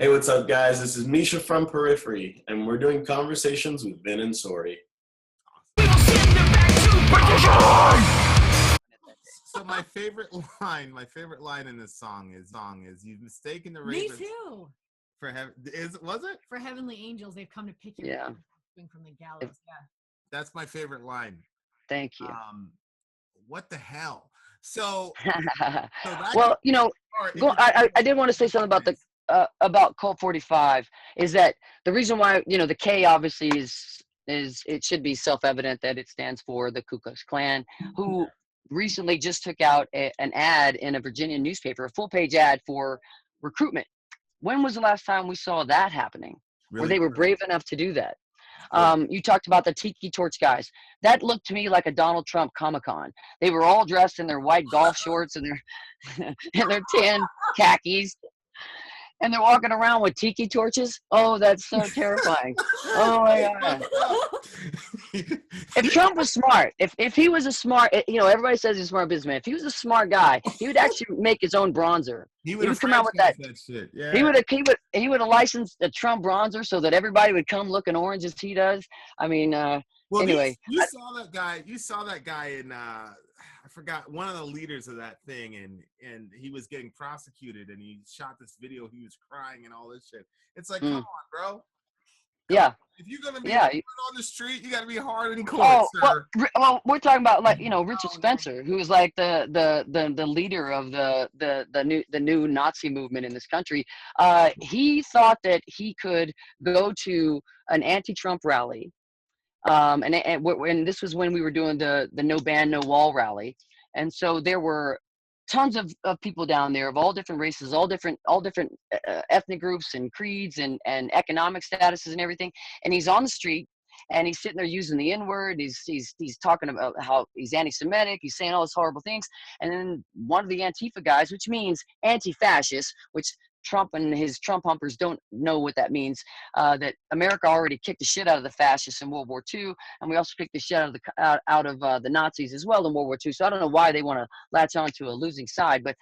Hey, what's up, guys? This is Misha from Periphery, and we're doing conversations with Vin and Sori. So my favorite line in this song is you've mistaken the ravens. Me too. For heaven, was it? For heavenly angels, they've come to pick you up from the gallows. Yeah. That's my favorite line. Thank you. What the hell? So well, you know, I did want to say something about the about Cult 45. Is that the reason why, you know, the K obviously is it should be self-evident that it stands for the Ku Klux Klan, who recently just took out an ad in a Virginia newspaper, a full-page ad for recruitment. When was the last time we saw that happening? Really? Where they were brave enough to do that? You talked about the Tiki Torch guys. That looked to me like a Donald Trump Comic-Con. They were all dressed in their white golf shorts and their tan khakis. And they're walking around with tiki torches. Oh, that's so terrifying. Oh my God. If Trump was smart, if he was a smart, you know, everybody says he's a smart businessman. If he was a smart guy, he would actually make his own bronzer. He would come out with that shit. Yeah. He would have licensed a Trump bronzer so that everybody would come looking orange as he does. I mean, well, anyway. You saw that guy. You saw that guy in I forgot, one of the leaders of that thing, and he was getting prosecuted, and he shot this video. He was crying and all this shit. It's like, come on, bro. Yeah. If you're gonna be on the street, you gotta be hard in court, sir. Well, we're talking about, like, you know, Richard Spencer, who is like the leader of the new Nazi movement in this country. He thought that he could go to an anti-Trump rally. And this was when we were doing the No Ban, No Wall rally. And so there were tons of people down there of all different races, all different ethnic groups and creeds and economic statuses and everything. And he's on the street and he's sitting there using the N-word. He's talking about how he's anti-Semitic. He's saying all these horrible things. And then one of the Antifa guys, which means anti-fascist, which Trump and his Trump humpers don't know what that means, that America already kicked the shit out of the fascists in World War II, and we also kicked the shit out of the Nazis as well in World War II. So I don't know why they want to latch on to a losing side, but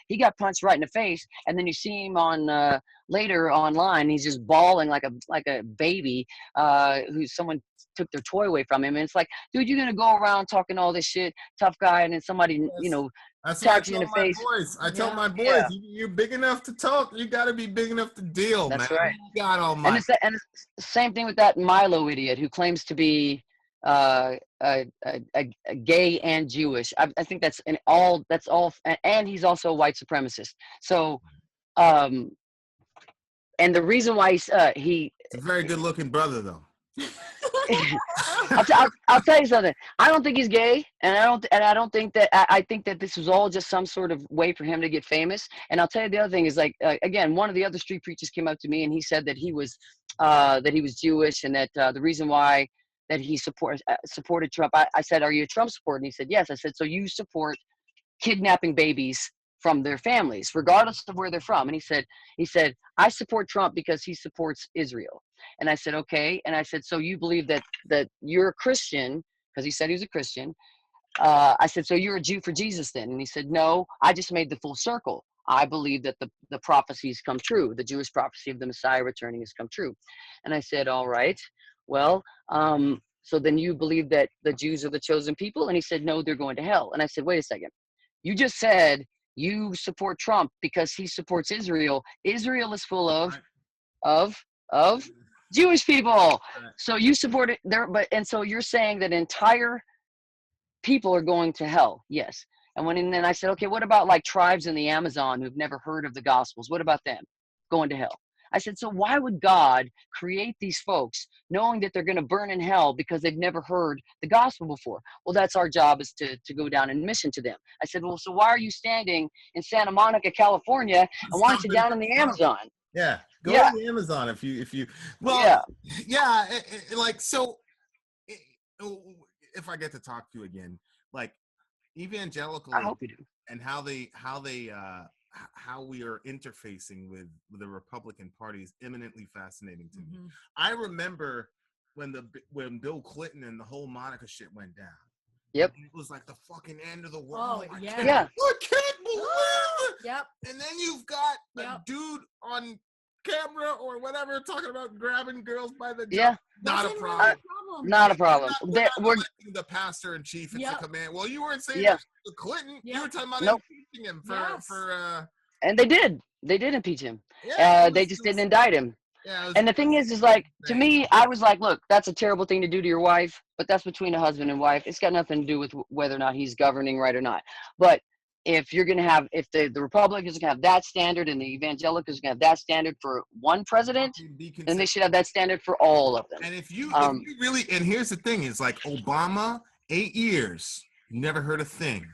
he got punched right in the face, and then you see him on later online, he's just bawling like a baby who someone took their toy away from him. And it's like, dude, you're gonna go around talking all this shit, tough guy, and then somebody, you know, taps you in the face. I tell my boys, you're big enough to talk. You got to be big enough to deal. That's man. right. God almighty. And it's the same thing with that Milo idiot who claims to be gay and Jewish. I think that's all, and he's also a white supremacist. So, and the reason why he's it's a very good looking brother though. I'll tell you something. I don't think he's gay, and I don't think that. I think that this was all just some sort of way for him to get famous. And I'll tell you the other thing is, like, again, one of the other street preachers came up to me and he said that he was Jewish, and that the reason why that he supported Trump. I said, "Are you a Trump supporter?" And he said, "Yes." I said, "So you support kidnapping babies from their families, regardless of where they're from?" And he said, "I support Trump because he supports Israel." And I said, "Okay." And I said, "So you believe that you're a Christian?" Because he said he was a Christian. I said, "So you're a Jew for Jesus then?" And he said, "No, I just made the full circle. I believe that the prophecies come true. The Jewish prophecy of the Messiah returning has come true." And I said, "All right, well, so then you believe that the Jews are the chosen people?" And he said, "No, they're going to hell." And I said, "Wait a second. You just said you support Trump because he supports Israel. Israel is full of Jewish people. So you support it there, and so you're saying that entire people are going to hell?" Yes. And then I said, "Okay, what about like tribes in the Amazon who've never heard of the Gospels? What about them going to hell?" I said, "So why would God create these folks knowing that they're going to burn in hell because they've never heard the gospel before?" "Well, that's our job, is to go down and mission to them." I said, "Well, so why are you standing in Santa Monica, California, and why aren't you down in the Amazon?" Yeah, go to the Amazon if you. Well, like, so if I get to talk to you again, like evangelical, I hope you do, and how we are interfacing with the Republican Party is eminently fascinating to me. I remember when Bill Clinton and the whole Monica shit went down. Yep. It was like the fucking end of the world. Oh, I yeah. can't believe it. Yep. And then you've got a dude on camera or whatever, talking about grabbing girls by the Yeah. not a That's problem. Not a problem. We're not We're electing the pastor in chief. It's a command. Well, you weren't saying Yeah. that to Clinton. You Yeah. were talking about Nope. impeaching him for. And they did impeach him. Yeah, They just didn't indict him. Yeah, And the thing is like, to me, I was like, look, that's a terrible thing to do to your wife, but that's between a husband and wife. It's got nothing to do with whether or not he's governing right or not. But if you're going to have, if the Republicans are going to have that standard and the evangelicals are going to have that standard for one president, then they should have that standard for all of them. And if you really, and here's the thing, is like Obama, 8 years, you never heard a thing.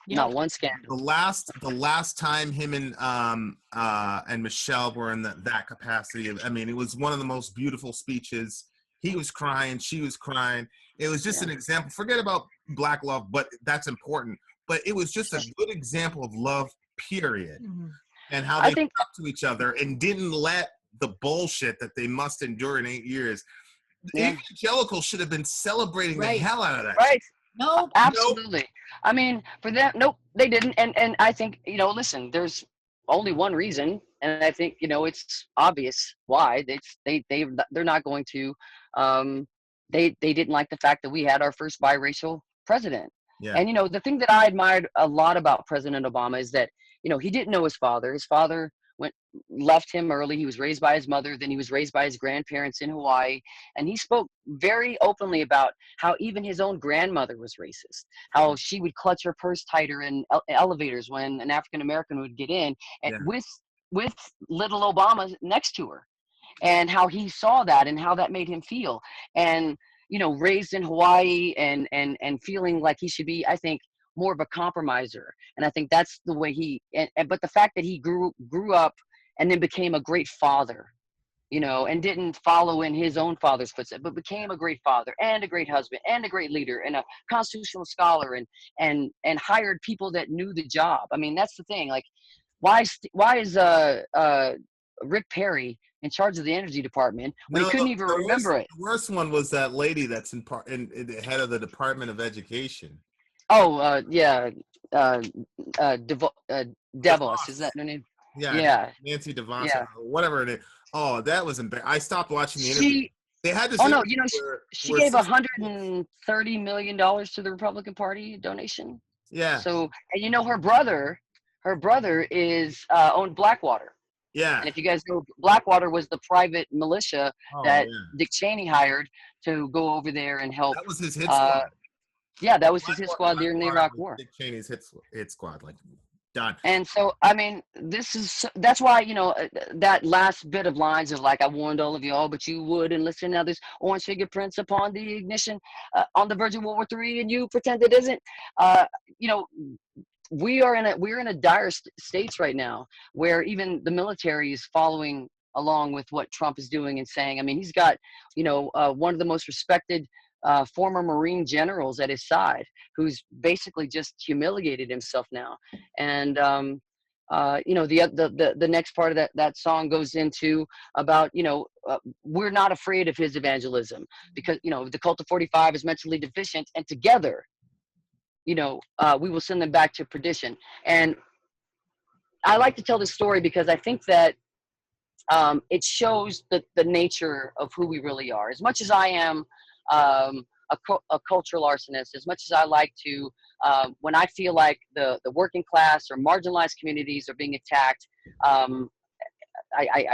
Not one scandal. The last time him and Michelle were in that capacity, I mean, it was one of the most beautiful speeches. He was crying, she was crying. It was just an example. Forget about black love, but that's important. But it was just a good example of love, period. Mm-hmm. And how they talked to each other and didn't let the bullshit that they must endure in 8 years. The evangelicals should have been celebrating the hell out of that. Right. No, absolutely. Nope. I mean, for them, nope, they didn't. And I think, listen, there's only one reason, and I think, it's obvious why. They're not going to. They didn't like the fact that we had our first biracial president. Yeah. And the thing that I admired a lot about President Obama is that he didn't know his father. His father left him early. He was raised by his mother. Then he was raised by his grandparents in Hawaii. And he spoke very openly about how even his own grandmother was racist, how she would clutch her purse tighter in elevators when an African-American would get in, and with little Obama next to her, and how he saw that and how that made him feel. And, raised in Hawaii and feeling like he should be, I think, more of a compromiser. And I think that's the way but the fact that he grew up and then became a great father, and didn't follow in his own father's footsteps, but became a great father and a great husband and a great leader and a constitutional scholar and hired people that knew the job. I mean, that's the thing. Like, why is Rick Perry in charge of the energy department when he couldn't even remember it? The worst one was that lady that's in the head of the Department of Education. Oh, DeVos, is that her name? Yeah. Nancy DeVos, whatever it is. Oh, that was embarrassing. I stopped watching the interview. They had this. Oh no, she gave $130 million to the Republican Party donation. Yeah. So, and her brother is owned Blackwater. Yeah. And if you guys know, Blackwater was the private militia that Dick Cheney hired to go over there and help. That was his hit squad. Yeah, that was his hit squad during the Iraq War. Dick Cheney's hit squad, like, done. And so, I mean, that's why, that last bit of lines of like, I warned all of y'all, but you wouldn't listen. Now there's orange fingerprints upon the ignition on the Virgin World War III, and you pretend it isn't. We're in a dire states right now where even the military is following along with what Trump is doing and saying. I mean, he's got, one of the most respected former Marine generals at his side, who's basically just humiliated himself now. And, the next part of that song goes into about, we're not afraid of his evangelism because, the cult of 45 is mentally deficient, and together, we will send them back to perdition. And I like to tell this story because I think that it shows the nature of who we really are. As much as I am a cultural arsonist, as much as I like to, when I feel like the working class or marginalized communities are being attacked, I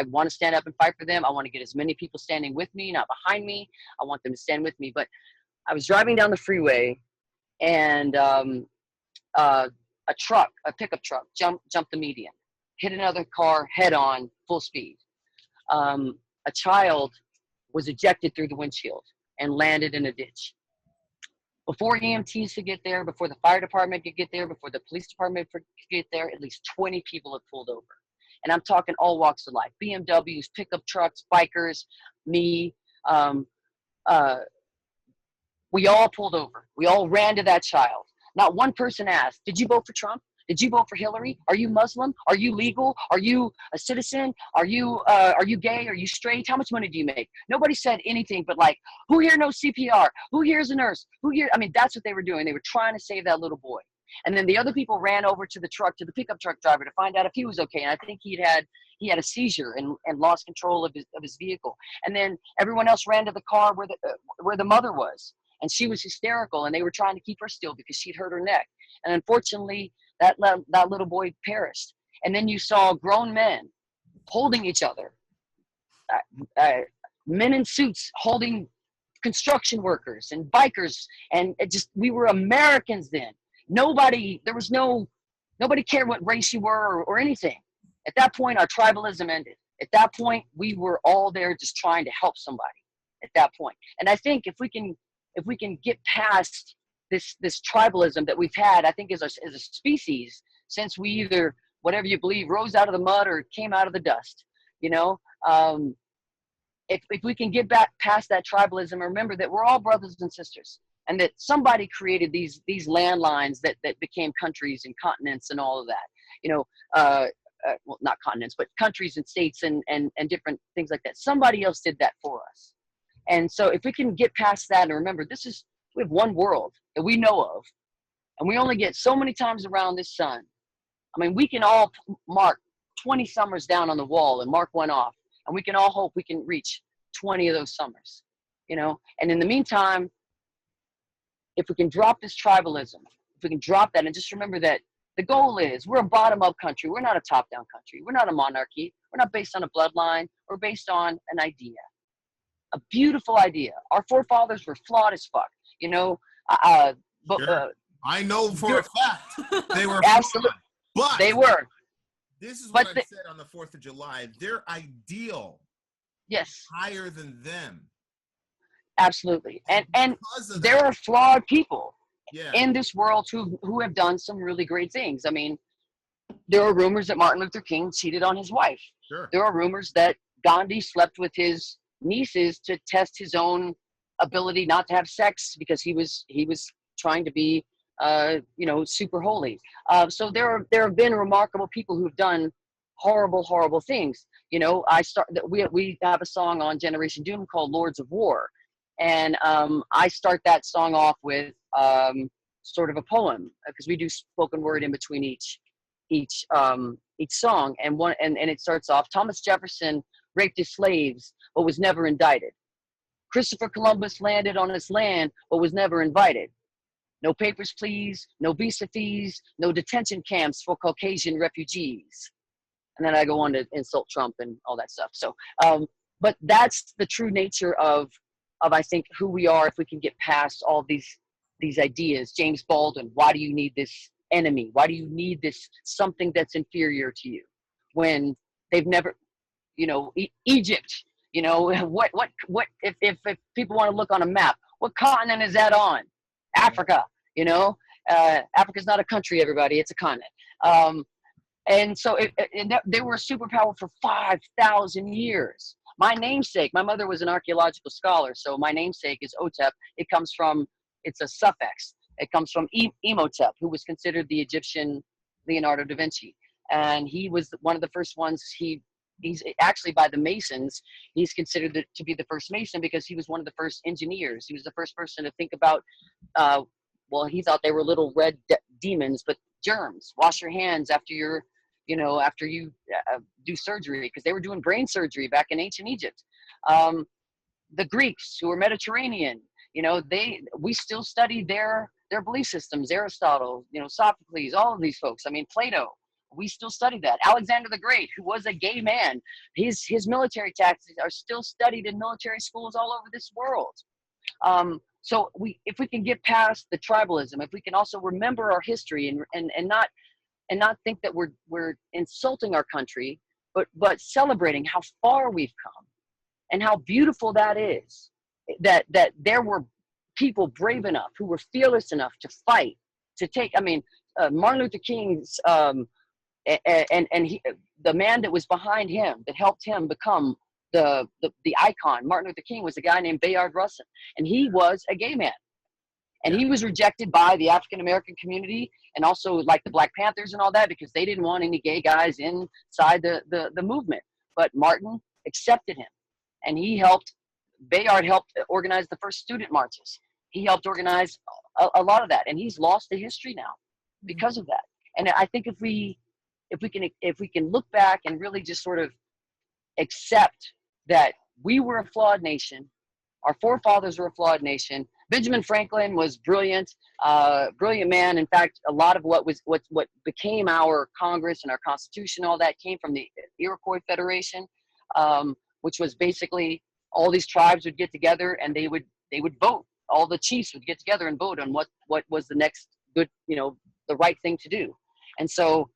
want to stand up and fight for them. I want to get as many people standing with me, not behind me. I want them to stand with me. But I was driving down the freeway, and a pickup truck jumped the median, hit another car head on, full speed. A child was ejected through the windshield and landed in a ditch. Before EMTs could get there, before the fire department could get there, before the police department could get there, at least 20 people had pulled over. And I'm talking all walks of life: BMWs, pickup trucks, bikers, me. We all pulled over. We all ran to that child. Not one person asked, did you vote for Trump? Did you vote for Hillary? Are you Muslim? Are you legal? Are you a citizen? Are you gay? Are you straight? How much money do you make? Nobody said anything but like, who here knows CPR? Who here is a nurse? Who here? I mean, that's what they were doing. They were trying to save that little boy. And then the other people ran over to the pickup truck driver to find out if he was okay. And I think he had a seizure and lost control of his vehicle. And then everyone else ran to the car where the mother was. And she was hysterical, and they were trying to keep her still because she'd hurt her neck. And unfortunately, that little boy perished. And then you saw grown men holding each other, men in suits holding construction workers and bikers, and we were Americans then. Nobody cared what race you were or anything. At that point, our tribalism ended. At that point, we were all there just trying to help somebody at that point. And I think if we can get past this tribalism that we've had, I think as a species, since we either, whatever you believe, rose out of the mud or came out of the dust, if we can get back past that tribalism, remember that we're all brothers and sisters, and that somebody created these landlines that became countries and continents and all of that, well, not continents, but countries and states and different things like that. Somebody else did that for us. And so if we can get past that and remember, we have one world that we know of, and we only get so many times around this sun. I mean, we can all mark 20 summers down on the wall and mark one off, and we can all hope we can reach 20 of those summers, And in the meantime, if we can drop this tribalism, if we can drop that and just remember that the goal is we're a bottom-up country. We're not a top-down country. We're not a monarchy. We're not based on a bloodline. We're based on an idea, a beautiful idea. Our forefathers were flawed as fuck, Sure. I know for a fact they were absolutely, flawed, but they were. This is what I said on the 4th of July. Their ideal, yes, higher than them. Absolutely, and there are flawed people in this world who have done some really great things. I mean, there are rumors that Martin Luther King cheated on his wife. Sure. There are rumors that Gandhi slept with his nieces to test his own ability not to have sex because he was trying to be super holy. So there have been remarkable people who've done horrible things. We have a song on Generation Doom called Lords of War, and I start that song off with sort of a poem because we do spoken word in between each song, and it starts off: Thomas Jefferson raped his slaves but was never indicted. Christopher Columbus landed on his land but was never invited. No papers, please. No visa fees. No detention camps for Caucasian refugees. And then I go on to insult Trump and all that stuff. So, but that's the true nature of I think who we are. If we can get past all these ideas, James Baldwin, why do you need this enemy? Why do you need this something that's inferior to you when they've never, Egypt? What if people want to look on a map, what continent is that on? Africa, Africa's not a country, everybody, it's a continent. And so they were a superpower for 5,000 years. My namesake, my mother was an archaeological scholar, so my namesake is Otep. It's a suffix. It comes from Imhotep, who was considered the Egyptian Leonardo da Vinci. And he was one of the first ones. He's actually, by the Masons, he's considered to be the first Mason because he was one of the first engineers. He was the first person to think about, he thought they were little red demons, but germs. Wash your hands after you do surgery, because they were doing brain surgery back in ancient Egypt. The Greeks, who were Mediterranean, we still study their belief systems. Aristotle, Sophocles, all of these folks. I mean, Plato. We still study that. Alexander the Great, who was a gay man, his military tactics are still studied in military schools all over this world. So if we can get past the tribalism, if we can also remember our history and not think that we're insulting our country, but celebrating how far we've come and how beautiful that is, that there were people brave enough who were fearless enough to fight, to take. I mean, Martin Luther King's the man that was behind him, that helped him become the icon. Martin Luther King was a guy named Bayard Rustin, and he was a gay man, and he was rejected by the African American community and also like the Black Panthers and all that, because they didn't want any gay guys inside the movement. But Martin accepted him, and Bayard helped organize the first student marches. He helped organize a lot of that, and he's lost to history now. because of that. And I think if we can look back and really just sort of accept that we were a flawed nation, our forefathers were a flawed nation. Benjamin Franklin was brilliant, brilliant man. In fact, a lot of what became our Congress and our Constitution, all that came from the Iroquois Federation, which was basically all these tribes would get together and they would vote. All the chiefs would get together and vote on what was the next good, the right thing to do. And so,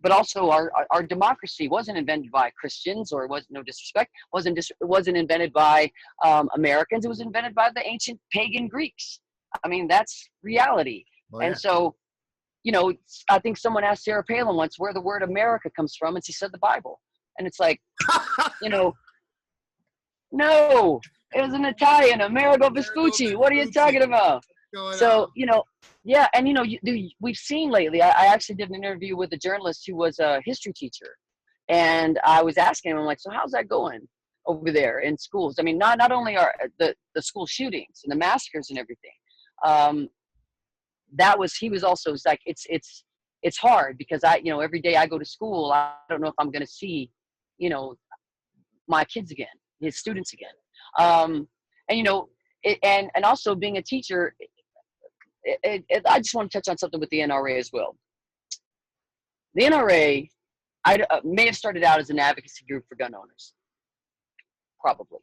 but also our democracy wasn't invented by Christians, or it was, no disrespect, it wasn't invented by Americans. It was invented by the ancient pagan Greeks. I mean, that's reality. Oh, yeah. And so, I think someone asked Sarah Palin once where the word America comes from, and she said the Bible. And it's like, no, it was an Italian, Amerigo Vespucci. What are you talking about? So, yeah, and we've seen lately, I actually did an interview with a journalist who was a history teacher, and I was asking him, I'm like, so how's that going over there in schools? I mean, not only are the school shootings and the massacres and everything, he was also like, it's hard because every day I go to school, I don't know if I'm going to see, my kids again, his students again. And also being a teacher, I just want to touch on something with the NRA as well. The NRA may have started out as an advocacy group for gun owners, probably.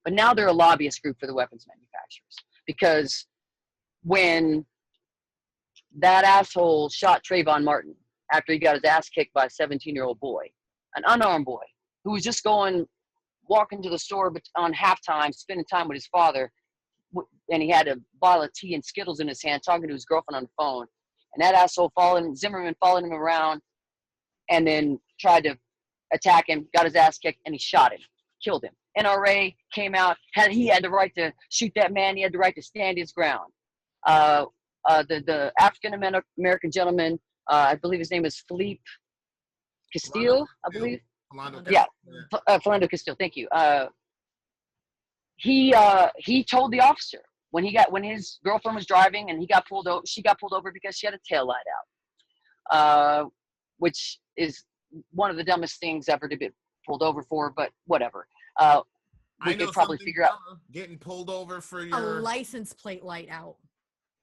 But now they're a lobbyist group for the weapons manufacturers. Because when that asshole shot Trayvon Martin after he got his ass kicked by a 17-year-old boy, an unarmed boy, who was just walking to the store on halftime, spending time with his father, and he had a bottle of tea and Skittles in his hand, talking to his girlfriend on the phone. And that asshole Zimmerman followed him around and then tried to attack him, got his ass kicked, and he shot him, killed him. NRA came out, he had the right to shoot that man. He had the right to stand his ground. The African-American gentleman, I believe his name is Philippe Castile, I believe. Philando Castile, thank you. He told the officer when his girlfriend was driving and she got pulled over because she had a tail light out, which is one of the dumbest things ever to be pulled over for, but whatever. We could probably figure out getting pulled over for a license plate light out.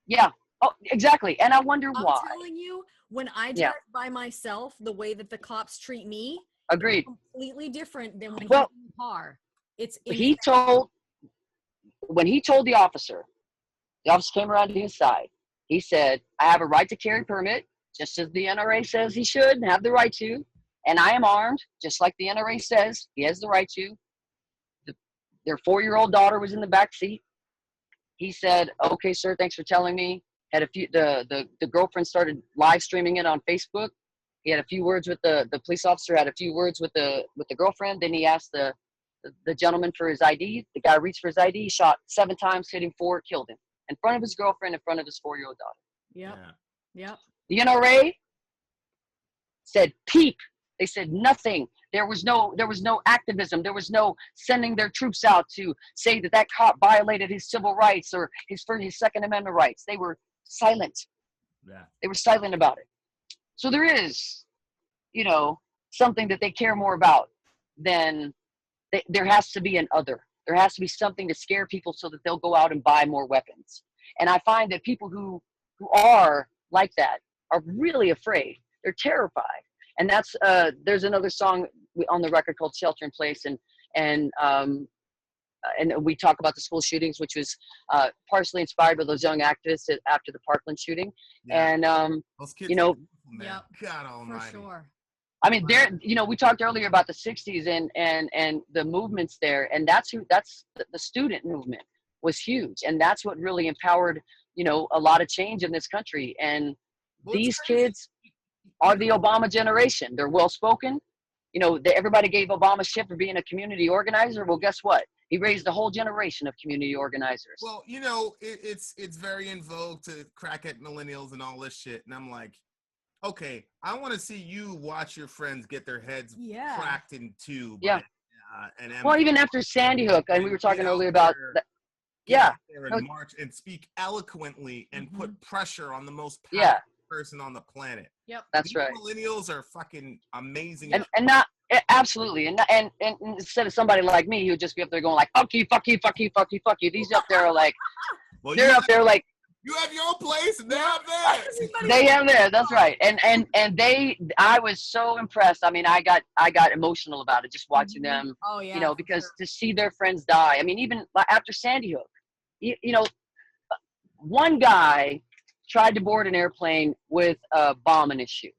Yeah. Oh, exactly. And I wonder why. I'm telling you, when I drive by myself, the way that the cops treat me, agreed, completely different than when he's in the car. When he told the officer came around to his side. He said, I have a right to carry permit, just as the NRA says he should and have the right to. And I am armed, just like the NRA says he has the right to. Their 4-year-old daughter was in the back seat. He said, okay, sir, thanks for telling me. The girlfriend started live streaming it on Facebook. He had a few words with the police officer, had a few words with the girlfriend. Then he asked the gentleman for his ID. The guy reached for his ID, shot 7 times, hit him 4, killed him. In front of his girlfriend, in front of his 4-year-old daughter. Yep. The NRA said peep. They said nothing. There was no activism. There was no sending their troops out to say that cop violated his civil rights or his Second Amendment rights. They were silent. Yeah. They were silent about it. So there is, something that they care more about than there has to be an other. There has to be something to scare people so that they'll go out and buy more weapons. And I find that people who are like that are really afraid. They're terrified. And that's there's another song on the record called "Shelter in Place," and we talk about the school shootings, which was partially inspired by those young activists after the Parkland shooting. Yeah. And those kids, God Almighty. For sure. I mean, we talked earlier about the '60s and the movements there, and that's the student movement was huge, and that's what really empowered a lot of change in this country. And these kids are the Obama generation. They're well spoken. Everybody gave Obama shit for being a community organizer. Well, guess what? He raised a whole generation of community organizers. Well, it's very in vogue to crack at millennials and all this shit, and I'm like, okay, I want to see you watch your friends get their heads cracked in two. Well, even after Sandy Hook, and we were talking earlier about that. Yeah. And march and speak eloquently and put pressure on the most powerful person on the planet. Yep. That's These right. Millennials are fucking amazing. And not absolutely, and instead of somebody like me who would just be up there going like, fuck you, fuck you, fuck you, fuck you, fuck you. These up there are like, well, they're up there like. You have your own place, and they're up there. They have there. That's right. And I was so impressed. I mean, I got emotional about it just watching them. Oh yeah. You know, because to see their friends die. I mean, even after Sandy Hook, you know, one guy tried to board an airplane with a bomb in his shoe.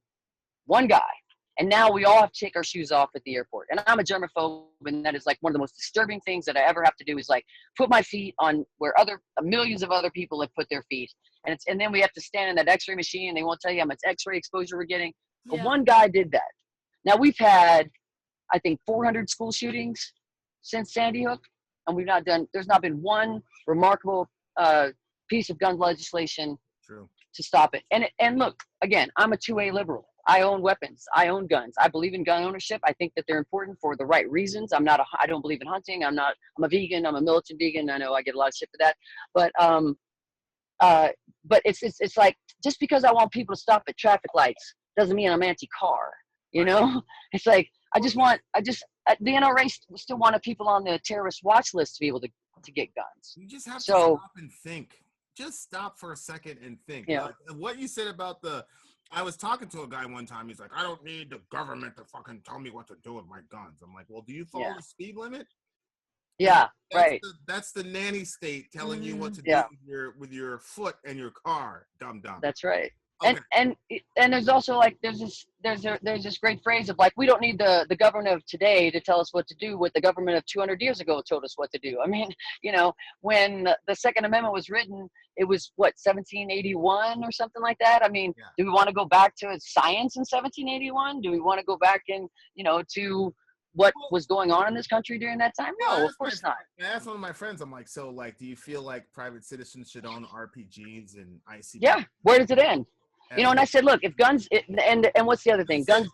One guy. And now we all have to take our shoes off at the airport. And I'm a germaphobe, and that is like one of the most disturbing things that I ever have to do is like put my feet on where millions of other people have put their feet. And then we have to stand in that x-ray machine, and they won't tell you how much x-ray exposure we're getting. But one guy did that. Now we've had, I think, 400 school shootings since Sandy Hook, and there's not been one remarkable piece of gun legislation to stop it. And look, again, I'm a 2A liberal. I own weapons. I own guns. I believe in gun ownership. I think that they're important for the right reasons. I don't believe in hunting. I'm a vegan. I'm a militant vegan. I know I get a lot of shit for that. But it's like, just because I want people to stop at traffic lights doesn't mean I'm anti-car, you know? It's like, the NRA still wanted people on the terrorist watch list to be able to get guns. You just have to stop and think. Just stop for a second and think. Yeah. What you said about I was talking to a guy one time. He's like, I don't need the government to fucking tell me what to do with my guns. I'm like, well, do you follow the speed limit? Yeah, right. That's the nanny state telling you what to do with your foot and your car, dumb. That's right. Okay. And there's also like there's this great phrase of like, we don't need the government of today to tell us what to do, what the government of 200 years ago told us what to do. I mean, you know, when the Second Amendment was written, it was what, 1781 or something like that. I mean, do we want to go back to science in 1781? Do we want to go back in, you know, to what was going on in this country during that time? No, of course not. I asked one of my friends, I'm like, so like, do you feel like private citizens should own RPGs and ICBMs? Yeah. Where does it end? You know, and I said, look, if guns, and what's the other thing? Guns.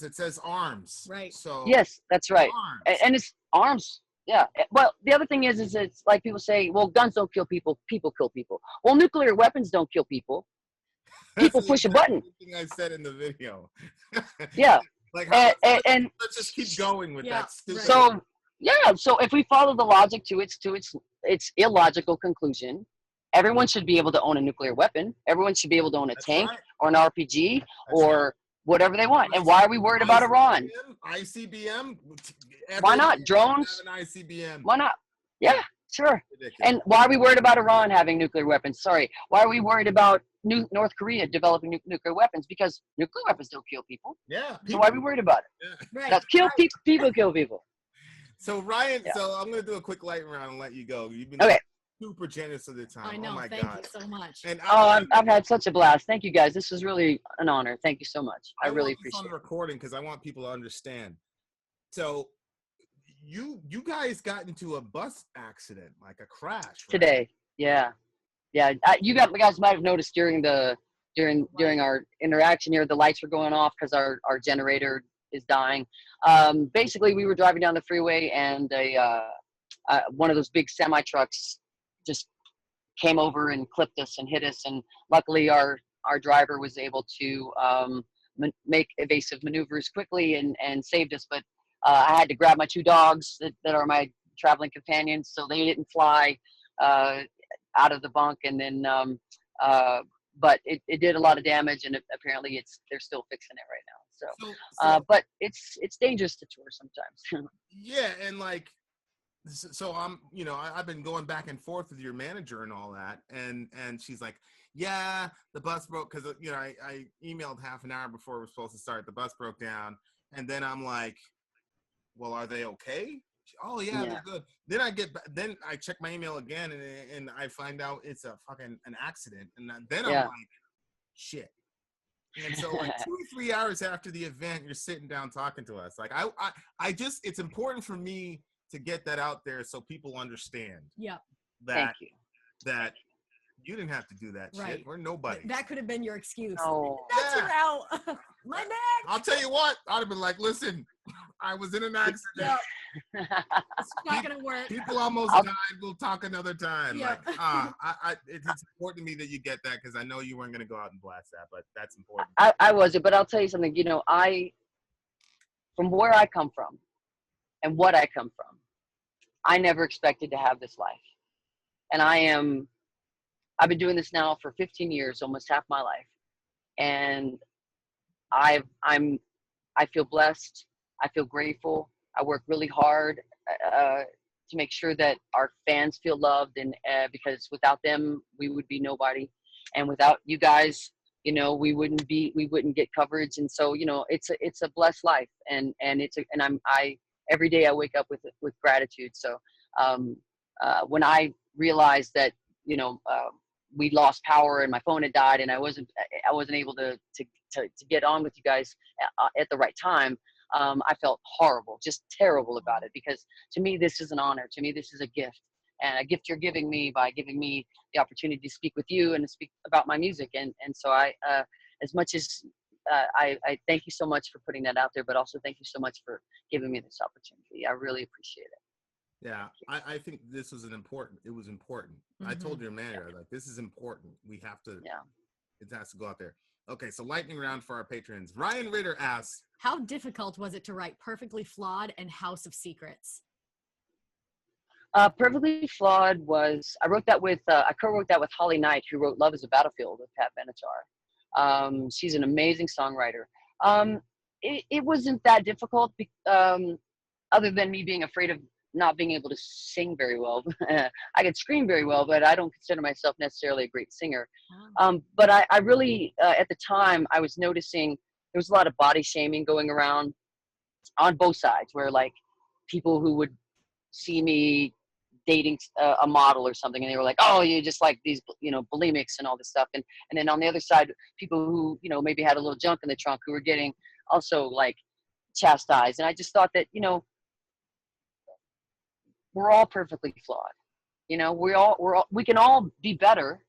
It says arms. Right. So yes, that's right. Arms. And it's arms. Yeah. Well, the other thing is it's like people say, well, guns don't kill people. People kill people. Well, nuclear weapons don't kill people. People push a button. Thing I said in the video. Yeah. Like, and let's just keep going with that. So yeah. So if we follow the logic to its illogical conclusion, everyone should be able to own a nuclear weapon. Everyone should be able to own a tank or an RPG or whatever they want. And why are we worried about Iran? ICBM? Why not? Drones? An ICBM. Why not? Yeah, sure. Ridiculous. And why are we worried about Iran having nuclear weapons? Sorry. Why are we worried about North Korea developing nuclear weapons? Because nuclear weapons don't kill people. Yeah. So why are we worried about it? Yeah. Right. That's people kill people. So Ryan, so I'm going to do a quick lightning round and let you go. You've been super generous of the time. I know. Oh my Thank God. you so much. And I've had such a blast. Thank you guys. This was really an honor. Thank you so much. I really appreciate it. On recording because I want people to understand. So you guys got into a bus accident, like a crash, right? Today. Yeah. You guys might have noticed during our interaction here, the lights were going off because our generator is dying. Basically, we were driving down the freeway and one of those big semi trucks just came over and clipped us and hit us. And luckily our driver was able to make evasive maneuvers quickly and saved us. But I had to grab my two dogs that are my traveling companions, so they didn't fly out of the bunk. And then, but it did a lot of damage, and apparently they're still fixing it right now. So but it's dangerous to tour sometimes. Yeah, and like, so I'm, you know, I've been going back and forth with your manager and all that, and she's like, yeah, the bus broke, because, you know, I emailed half an hour before we were supposed to start. The bus broke down, and then I'm like, well, are they okay? Oh yeah, they're good. Then I check my email again, and I find out it's a fucking an accident, and then I'm like, shit. And so like 2 or 3 hours after the event, you're sitting down talking to us. Like I just, it's important for me to get that out there so people understand. Yeah. Thank you. That you didn't have to do that shit. We're nobody. That could have been your excuse. Oh. That's your out. My neck. I'll tell you what, I'd have been like, listen, I was in an accident. It's not gonna work. People almost died. We'll talk another time. Yeah. Like, it's important to me that you get that because I know you weren't going to go out and blast that, but that's important. I wasn't, but I'll tell you something. You know, from where I come from and what I come from, I never expected to have this life. And I've been doing this now for 15 years, almost half my life. And I feel blessed. I feel grateful. I work really hard to make sure that our fans feel loved, and because without them, we would be nobody. And without you guys, you know, we wouldn't get coverage. And so, you know, it's a blessed life, and I every day I wake up with gratitude. So when I realized that, you know, we lost power and my phone had died and I wasn't able to get on with you guys at the right time, I felt horrible, just terrible about it, because to me, this is an honor. To me, this is a gift, and a gift you're giving me by giving me the opportunity to speak with you and to speak about my music. And so as much as I thank you so much for putting that out there, but also thank you so much for giving me this opportunity. I really appreciate it. Yeah, I think this was important. It was important. Mm-hmm. I told your manager, like, this is important. We have to, it has to go out there. Okay, so lightning round for our patrons. Ryan Ritter asks, how difficult was it to write Perfectly Flawed and House of Secrets? Perfectly Flawed was, I co-wrote that with Holly Knight, who wrote Love is a Battlefield with Pat Benatar. She's an amazing songwriter. It wasn't that difficult, other than me being afraid of not being able to sing very well. I could scream very well, but I don't consider myself necessarily a great singer. But I really, at the time, I was noticing there was a lot of body shaming going around on both sides, where like people who would see me dating a model or something, and they were like, oh, you're just like these, you know, bulimics and all this stuff. And then on the other side, people who, you know, maybe had a little junk in the trunk, who were getting also like chastised. And I just thought that, you know, we're all perfectly flawed. You know, we can all be better,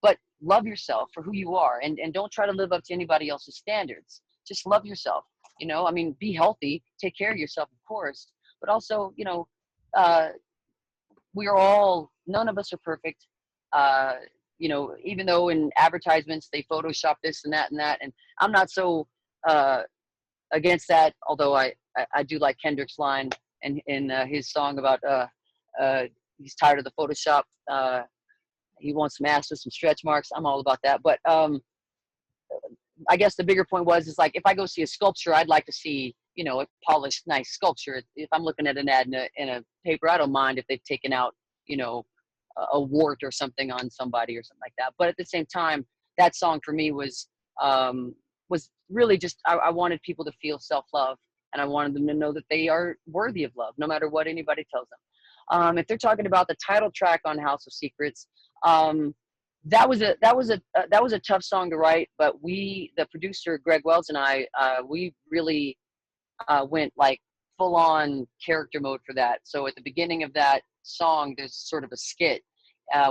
but love yourself for who you are, and don't try to live up to anybody else's standards. Just love yourself. You know, I mean, be healthy, take care of yourself, of course, but also, you know, none of us are perfect. You know, even though in advertisements they Photoshop this and that, and I'm not so against that, although I do like Kendrick's line and in his song about he's tired of the Photoshop. He wants some ass with some stretch marks. I'm all about that. But I guess the bigger point is like, if I go see a sculpture, I'd like to see, you know, a polished, nice sculpture. If I'm looking at an ad in a paper, I don't mind if they've taken out, you know, a wart or something on somebody or something like that. But at the same time, that song for me was really just, I wanted people to feel self-love, and I wanted them to know that they are worthy of love, no matter what anybody tells them. If they're talking about the title track on House of Secrets, that was a tough song to write, but the producer Greg Wells and I, we really went like full on character mode for that. So at the beginning of that song, there's sort of a skit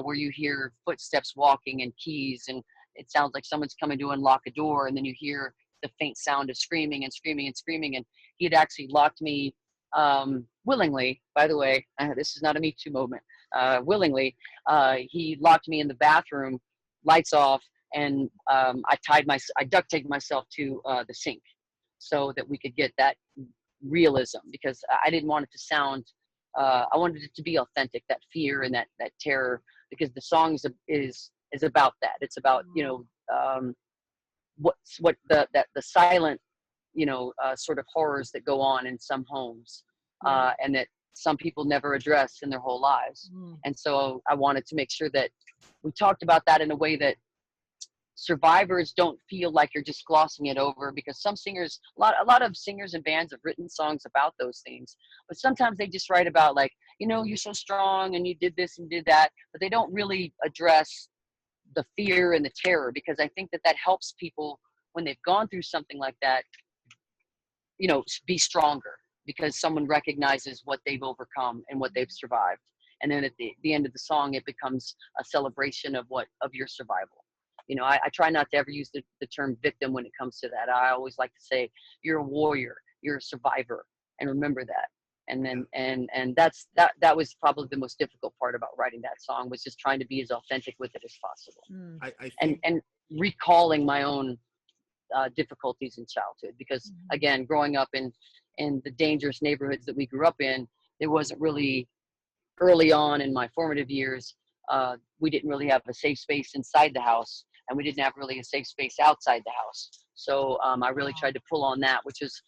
where you hear footsteps walking and keys, and it sounds like someone's coming to unlock a door, and then you hear the faint sound of screaming and screaming and screaming. And he had actually locked me willingly, by the way, this is not a Me Too moment, willingly, he locked me in the bathroom, lights off, and I duct taped myself to the sink so that we could get that realism, because I didn't want it to sound, I wanted it to be authentic, that fear and that terror, because the song is about that. It's about, you know, what the silent, you know, sort of horrors that go on in some homes, and that some people never address in their whole lives. And so I wanted to make sure that we talked about that in a way that survivors don't feel like you're just glossing it over, because some singers, a lot of singers and bands have written songs about those things, but sometimes they just write about, like, you know, you're so strong and you did this and did that, but they don't really address the fear and the terror, because I think that helps people when they've gone through something like that, you know, be stronger, because someone recognizes what they've overcome and what they've survived. And then at the end of the song, it becomes a celebration of your survival. You know, I try not to ever use the term victim when it comes to that. I always like to say, you're a warrior, you're a survivor, and remember that. And then and that was probably the most difficult part about writing that song, was just trying to be as authentic with it as possible. I think, And recalling my own difficulties in childhood, because again, growing up in the dangerous neighborhoods that we grew up in, there wasn't really, early on in my formative years, we didn't really have a safe space inside the house, and we didn't have really a safe space outside the house. So I really tried to pull on that, which is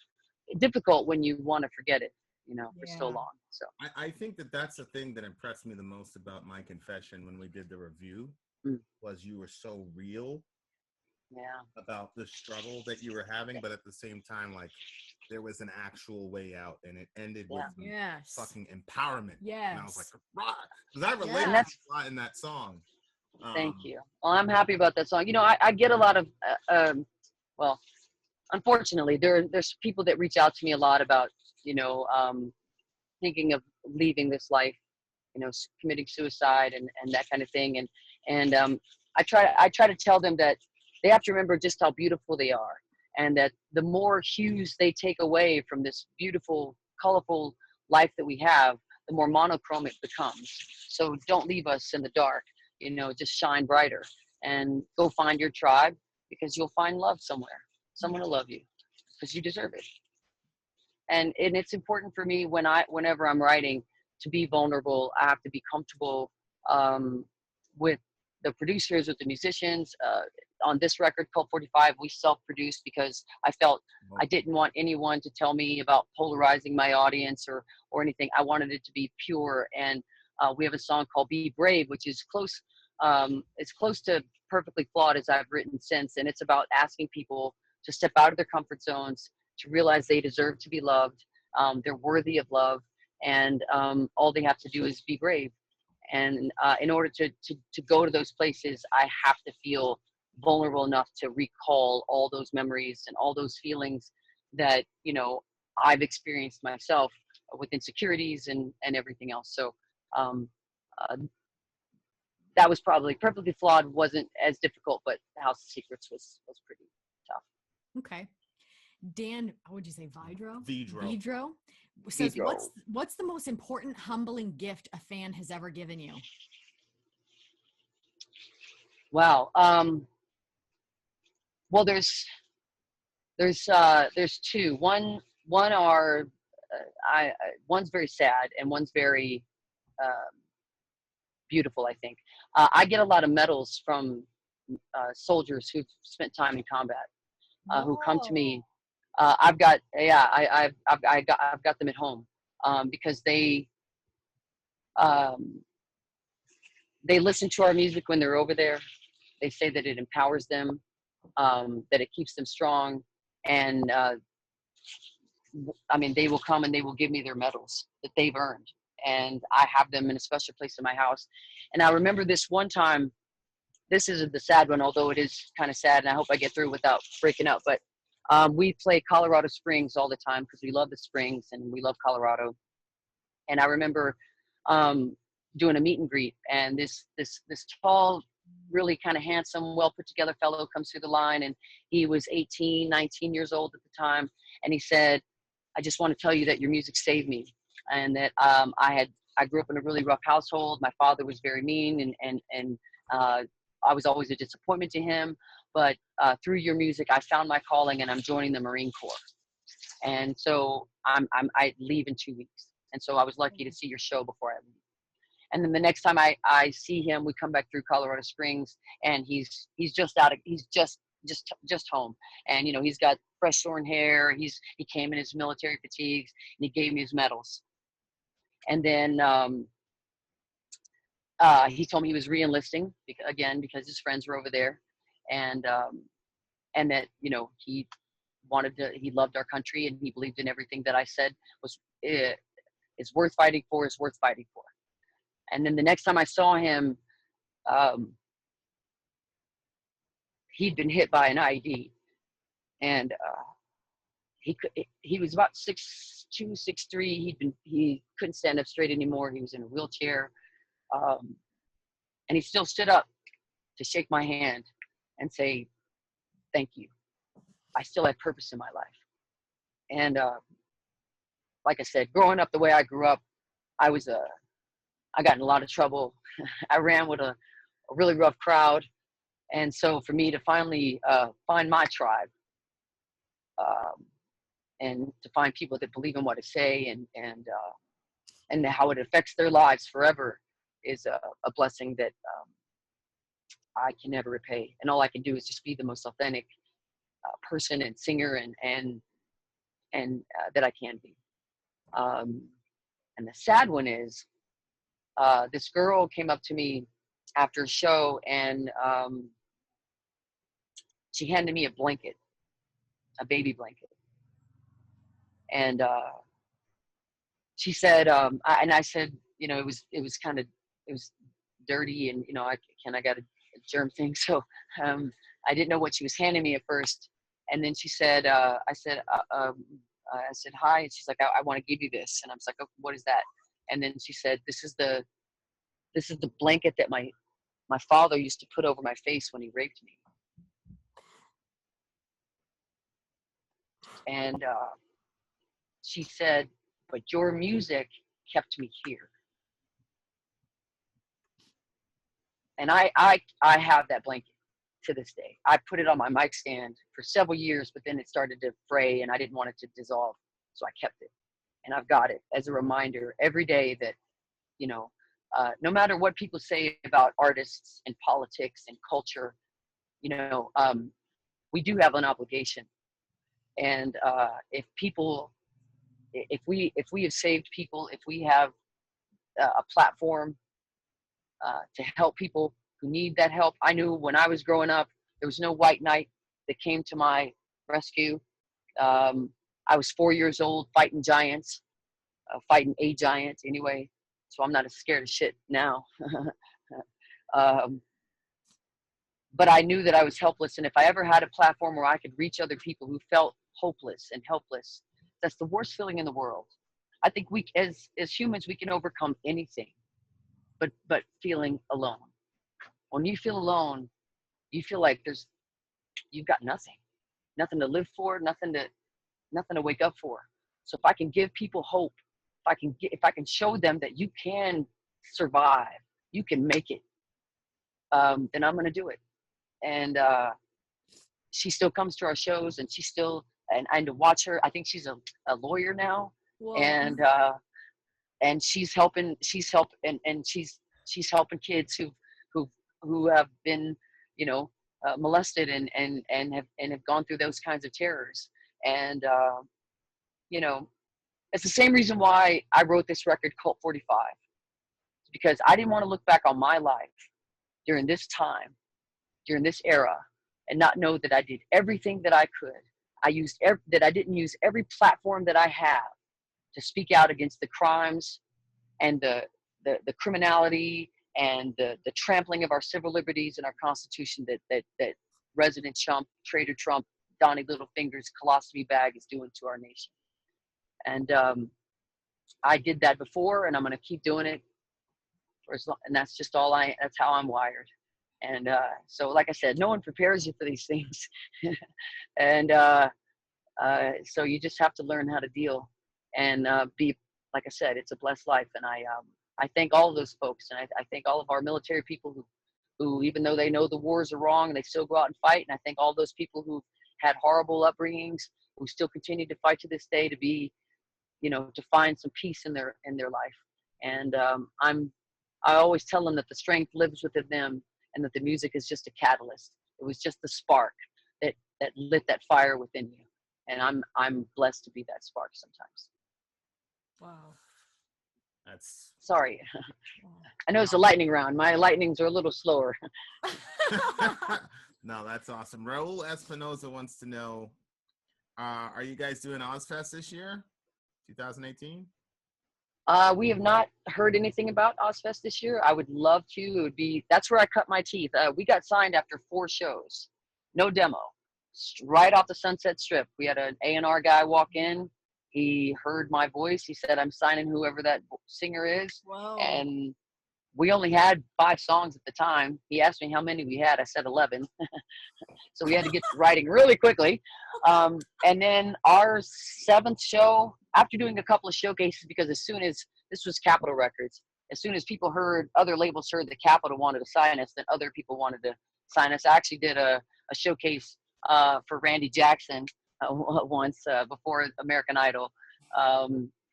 difficult when you want to forget it, for so long. So I think that's the thing that impressed me the most about My Confession when we did the review, was you were so real about the struggle that you were having, but at the same time, like, there was an actual way out, and it ended with fucking empowerment. And I was like, right, because I related a lot in that song. Thank you. Well, I'm happy about that song. I get a lot of, well, unfortunately, there's people that reach out to me a lot about, thinking of leaving this life, committing suicide and that kind of thing. And I try to tell them that they have to remember just how beautiful they are, and that the more hues they take away from this beautiful, colorful life that we have, the more monochrome it becomes. So don't leave us in the dark, just shine brighter and go find your tribe, because you'll find love somewhere. Someone will love you because you deserve it. And it's important for me whenever I'm writing, to be vulnerable. I have to be comfortable with the producers, with the musicians. On this record, Cult 45, we self-produced because I felt I didn't want anyone to tell me about polarizing my audience or anything. I wanted it to be pure. And we have a song called Be Brave, which is close. It's close to Perfectly Flawed as I've written since. And it's about asking people to step out of their comfort zones, to realize they deserve to be loved. They're worthy of love. And all they have to do is be brave. And in order to go to those places, I have to feel vulnerable enough to recall all those memories and all those feelings that, I've experienced myself with insecurities and everything else. So that was probably Perfectly Flawed wasn't as difficult, but House of Secrets was pretty tough. Okay. Dan, what would you say? Vidro says, Vidro. what's the most important humbling gift a fan has ever given you? Wow. Well, there's two. One's very sad and one's very beautiful, I think. I get a lot of medals from soldiers who've spent time in combat, who come to me. I've got them at home because they listen to our music when they're over there. They say that it empowers them, that it keeps them strong, and they will come and they will give me their medals that they've earned, and I have them in a special place in my house. And I remember this one time. This isn't the sad one, although it is kind of sad, and I hope I get through without breaking up. But we play Colorado Springs all the time because we love the Springs and we love Colorado. And I remember doing a meet and greet, and this tall, really kind of handsome, well put together fellow comes through the line, and he was 18, 19 years old at the time. And he said, "I just want to tell you that your music saved me, and that I grew up in a really rough household. My father was very mean, and I was always a disappointment to him. But through your music, I found my calling, and I'm joining the Marine Corps. And so I leave in 2 weeks. And so I was lucky to see your show before I leave." And then the next time I see him, we come back through Colorado Springs, and he's just home. And he's got fresh shorn hair. He came in his military fatigues, and he gave me his medals. And then he told me he was re-enlisting because his friends were over there, and that he loved our country, and he believed in everything that I said is worth fighting for. Is worth fighting for. And then the next time I saw him, he'd been hit by an IED, and he was about 6'2", 6'3". He couldn't stand up straight anymore. He was in a wheelchair, and he still stood up to shake my hand and say, "Thank you. I still have purpose in my life." And like I said, growing up the way I grew up, I got in a lot of trouble. I ran with a really rough crowd. And so for me to finally find my tribe, and to find people that believe in what I say and how it affects their lives forever is a blessing that I can never repay. And all I can do is just be the most authentic person and singer and that I can be. And the sad one is, this girl came up to me after a show, and she handed me a blanket, a baby blanket. And she said, I said, you know, it was dirty, and you know, I got a germ thing, so I didn't know what she was handing me at first. And then she said, I said hi, and she's like, I want to give you this, and I was like, oh, what is that? And then she said, this is the blanket that my father used to put over my face when he raped me. And she said, but your music kept me here. And I have that blanket to this day. I put it on my mic stand for several years, but then it started to fray and I didn't want it to dissolve. So I kept it. And I've got it as a reminder every day that, you know, no matter what people say about artists and politics and culture, you know, we do have an obligation. And if we have saved people, if we have a platform to help people who need that help. I knew when I was growing up, there was no white knight that came to my rescue. I was 4 years old fighting giants, fighting a giant anyway. So I'm not as scared of shit now. But I knew that I was helpless. And if I ever had a platform where I could reach other people who felt hopeless and helpless, that's the worst feeling in the world. I think we, as humans, we can overcome anything, but feeling alone. When you feel alone, you feel like you've got nothing to live for, nothing to wake up for. So if I can give people hope, if I can show them that you can survive, you can make it, then I'm going to do it. And she still comes to our shows, and and to watch her, I think she's a lawyer now. Whoa. And she's helping kids who have been, you know, molested and have gone through those kinds of terrors. And you know, it's the same reason why I wrote this record, Cult 45, because I didn't want to look back on my life during this time, during this era, and not know that I did everything that I could. That I didn't use every platform that I have to speak out against the crimes and the criminality and the trampling of our civil liberties and our Constitution that President Trump, Trader Trump, Donnie Littlefingers, colostomy bag is doing to our nation. And I did that before, and I'm going to keep doing it for as long, and that's just that's how I'm wired. And so, like I said, no one prepares you for these things. And so you just have to learn how to deal and be, like I said, it's a blessed life. And I thank all of those folks, and I thank all of our military people who, even though they know the wars are wrong, they still go out and fight. And I thank all those people who've had horrible upbringings, who still continue to fight to this day to be, you know, to find some peace in their life. And I always tell them that the strength lives within them, and that the music is just a catalyst. It was just the spark that lit that fire within you. And I'm blessed to be that spark sometimes. Wow. That's sorry. I know it's a lightning round. My lightnings are a little slower. No, that's awesome. Raul Espinoza wants to know, are you guys doing Ozzfest this year, 2018? We have not heard anything about Ozzfest this year. I would love to. That's where I cut my teeth. We got signed after 4 shows, no demo, right off the Sunset Strip. We had an A&R guy walk in. He heard my voice. He said, "I'm signing whoever that singer is." Wow. And we only had 5 songs at the time. He asked me how many we had. I said 11. So we had to get to writing really quickly. And then our 7th show, after doing a couple of showcases, because as soon as this was Capitol Records, as soon as people heard, other labels heard that Capitol wanted to sign us, then other people wanted to sign us. I actually did a showcase for Randy Jackson once before American Idol.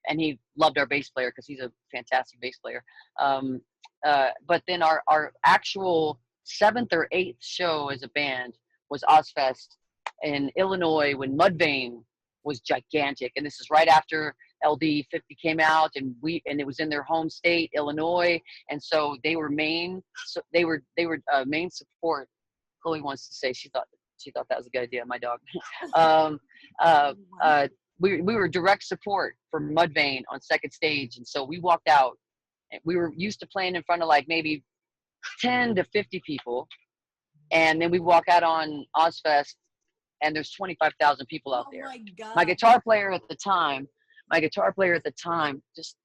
And he loved our bass player because he's a fantastic bass player. But then our actual 7th or 8th show as a band was Ozzfest in Illinois when Mudvayne was gigantic. And this is right after LD 50 came out, and it was in their home state, Illinois. And so they were Maine. So they were Maine support. Chloe wants to say she thought that was a good idea. My dog. We were direct support for Mudvayne on 2nd stage. And so we walked out. We were used to playing in front of like maybe 10 to 50 people. And then we walk out on Ozzfest and there's 25,000 people out there. My God. My guitar player at the time, just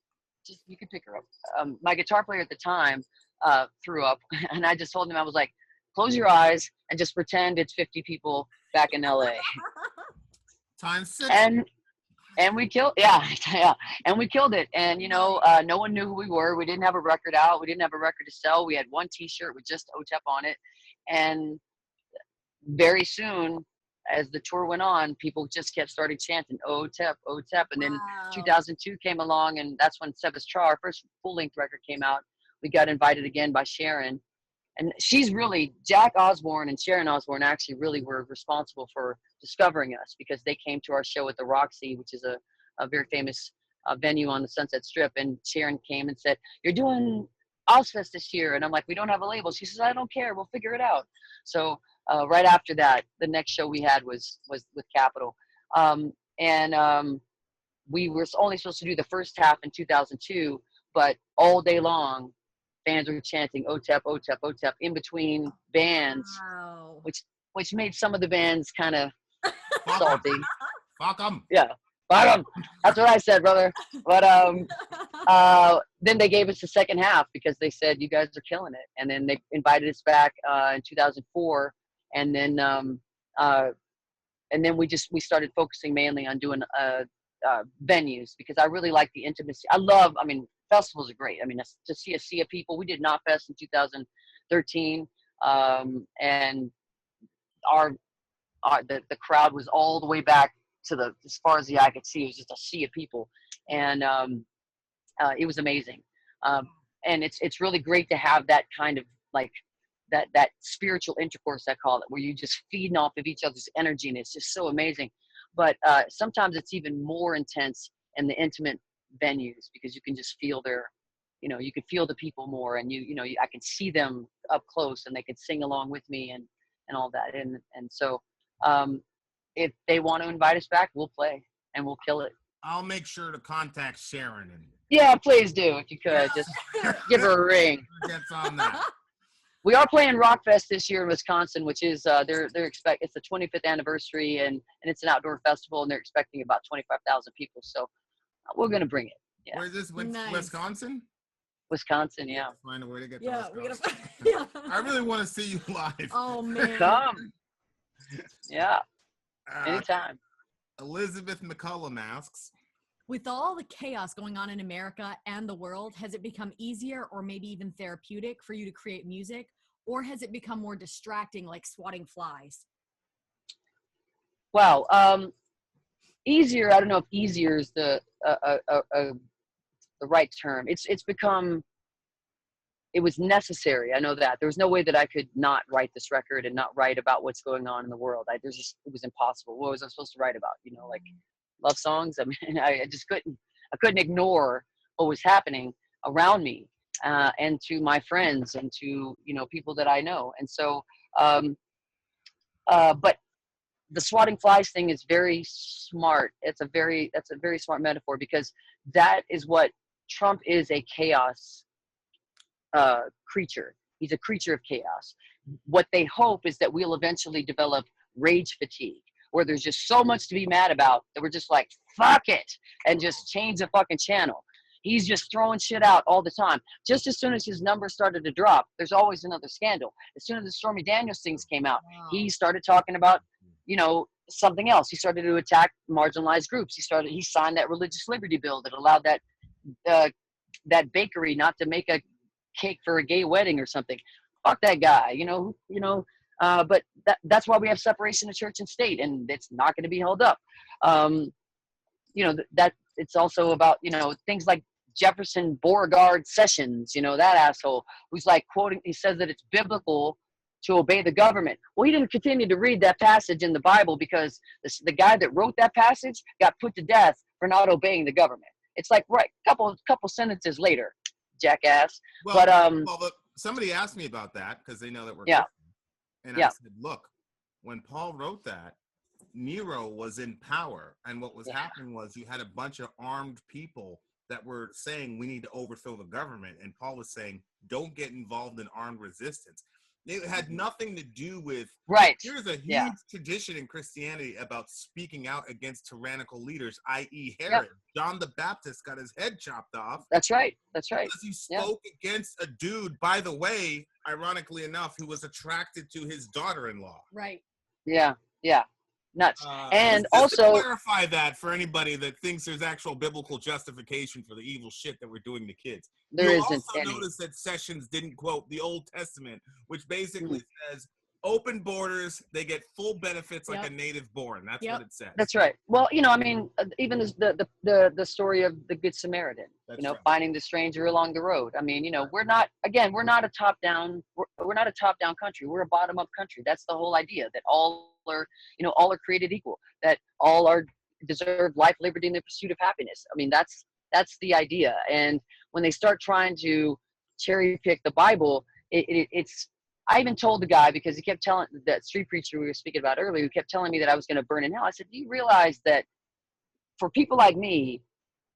you can pick her up. My guitar player at the time threw up, and I just told him, I was like, close your eyes and just pretend it's 50 people back in LA. Times 6. And we killed, yeah, and we killed it. And no one knew who we were. We didn't have a record out. We didn't have a record to sell. We had one T-shirt with just Otep on it. And very soon, as the tour went on, people just kept starting chanting Otep, Otep. And then 2002 came along, and that's when Sebas Tra, our first full-length record, came out. We got invited again by Sharon. And she's really, Jack Osborne and Sharon Osbourne actually really were responsible for discovering us, because they came to our show at the Roxy, which is a very famous venue on the Sunset Strip. And Sharon came and said, "You're doing Ozzfest this year." And I'm like, "We don't have a label." She says, "I don't care. We'll figure it out." So right after that, the next show we had was with Capitol. We were only supposed to do the first half in 2002, but all day long, fans were chanting Otep, Otep, Otep in between bands, which made some of the bands kind of salty. Fuck them. Yeah, fuck them. That's what I said, brother. But then they gave us the second half because they said, "You guys are killing it." And then they invited us back in 2004, and then we started focusing mainly on doing venues, because I really like the intimacy. Festivals are great. I mean, to see a sea of people. We did Knotfest in 2013, and the crowd was all the way back to as far as the eye could see. It was just a sea of people, and it was amazing. And it's really great to have that kind of like that spiritual intercourse, I call it, where you just feeding off of each other's energy, and it's just so amazing. But sometimes it's even more intense in the intimate venues, because you can just feel you can feel the people more, and I can see them up close, and they can sing along with me and all that. And so if they want to invite us back, we'll play and we'll kill it. I'll make sure to contact Sharon. Yeah, please do, if you could. Just give her a ring. Gets on that. We are playing Rockfest this year in Wisconsin, which is it's the 25th anniversary, and it's an outdoor festival, and they're expecting about 25,000 people. So we're gonna bring it. Yeah. Where is this? Nice. Wisconsin? Wisconsin, yeah. Find a way to get Yeah, to we Wisconsin. gotta. Yeah. I really want to see you live. Oh man. Come. Yeah. Anytime. Elizabeth McCullum asks, With all the chaos going on in America and the world, has it become easier or maybe even therapeutic for you to create music, or has it become more distracting, like swatting flies? Wow. Easier. I don't know if easier is the right term. It's become. It was necessary. I know that there was no way that I could not write this record and not write about what's going on in the world. It was impossible. What was I supposed to write about? Like love songs. I mean, I just couldn't. I couldn't ignore what was happening around me, and to my friends, and to people that I know. And so, but the swatting flies thing is very smart. That's a very smart metaphor, because that is what Trump is, a chaos creature. He's a creature of chaos. What they hope is that we'll eventually develop rage fatigue, where there's just so much to be mad about that we're just like, fuck it, and just change the fucking channel. He's just throwing shit out all the time. Just as soon as his numbers started to drop, there's always another scandal. As soon as the Stormy Daniels things came out, he started talking about, you know, something else. He started to attack marginalized groups. He signed that religious liberty bill that allowed that bakery not to make a cake for a gay wedding or something. Fuck that guy, you know. But that's why we have separation of church and state, and it's not going to be held up. You know, that it's also about, you know, things like Jefferson Beauregard Sessions, you know, that asshole who's like quoting, he says that it's biblical to obey the government. Well, he didn't continue to read that passage in the Bible because the guy that wrote that passage got put to death for not obeying the government. It's like, right, couple sentences later, jackass. Well, but look, somebody asked me about that because they know that we're yeah. Christian. And Yeah. I said, look, when Paul wrote that, Nero was in power, and what was happening was you had a bunch of armed people that were saying we need to overthrow the government, and Paul was saying don't get involved in armed resistance. It had nothing to do with There's a huge tradition in Christianity about speaking out against tyrannical leaders, i.e. Herod. John the Baptist got his head chopped off. That's right. Because he spoke against a dude, by the way, ironically enough, who was attracted to his daughter-in-law. Right. Yeah. Nuts. And just also to clarify that for anybody that thinks there's actual biblical justification for the evil shit that we're doing to kids. There You'll isn't also any. notice that Sessions didn't quote the Old Testament, which basically says open borders, they get full benefits like a native born. That's what it says. That's right. Well, you know, I mean, even the story of the Good Samaritan, finding the stranger along the road. I mean, you know, we're not a top down, we're not a top down country. We're a bottom up country. That's the whole idea, that all are created equal, that all are deserve life, liberty, and the pursuit of happiness. I mean, that's the idea. And when they start trying to cherry pick the Bible, it's, I even told the guy, because he kept telling, that street preacher we were speaking about earlier, who kept telling me that I was going to burn in hell. I said, do you realize that for people like me,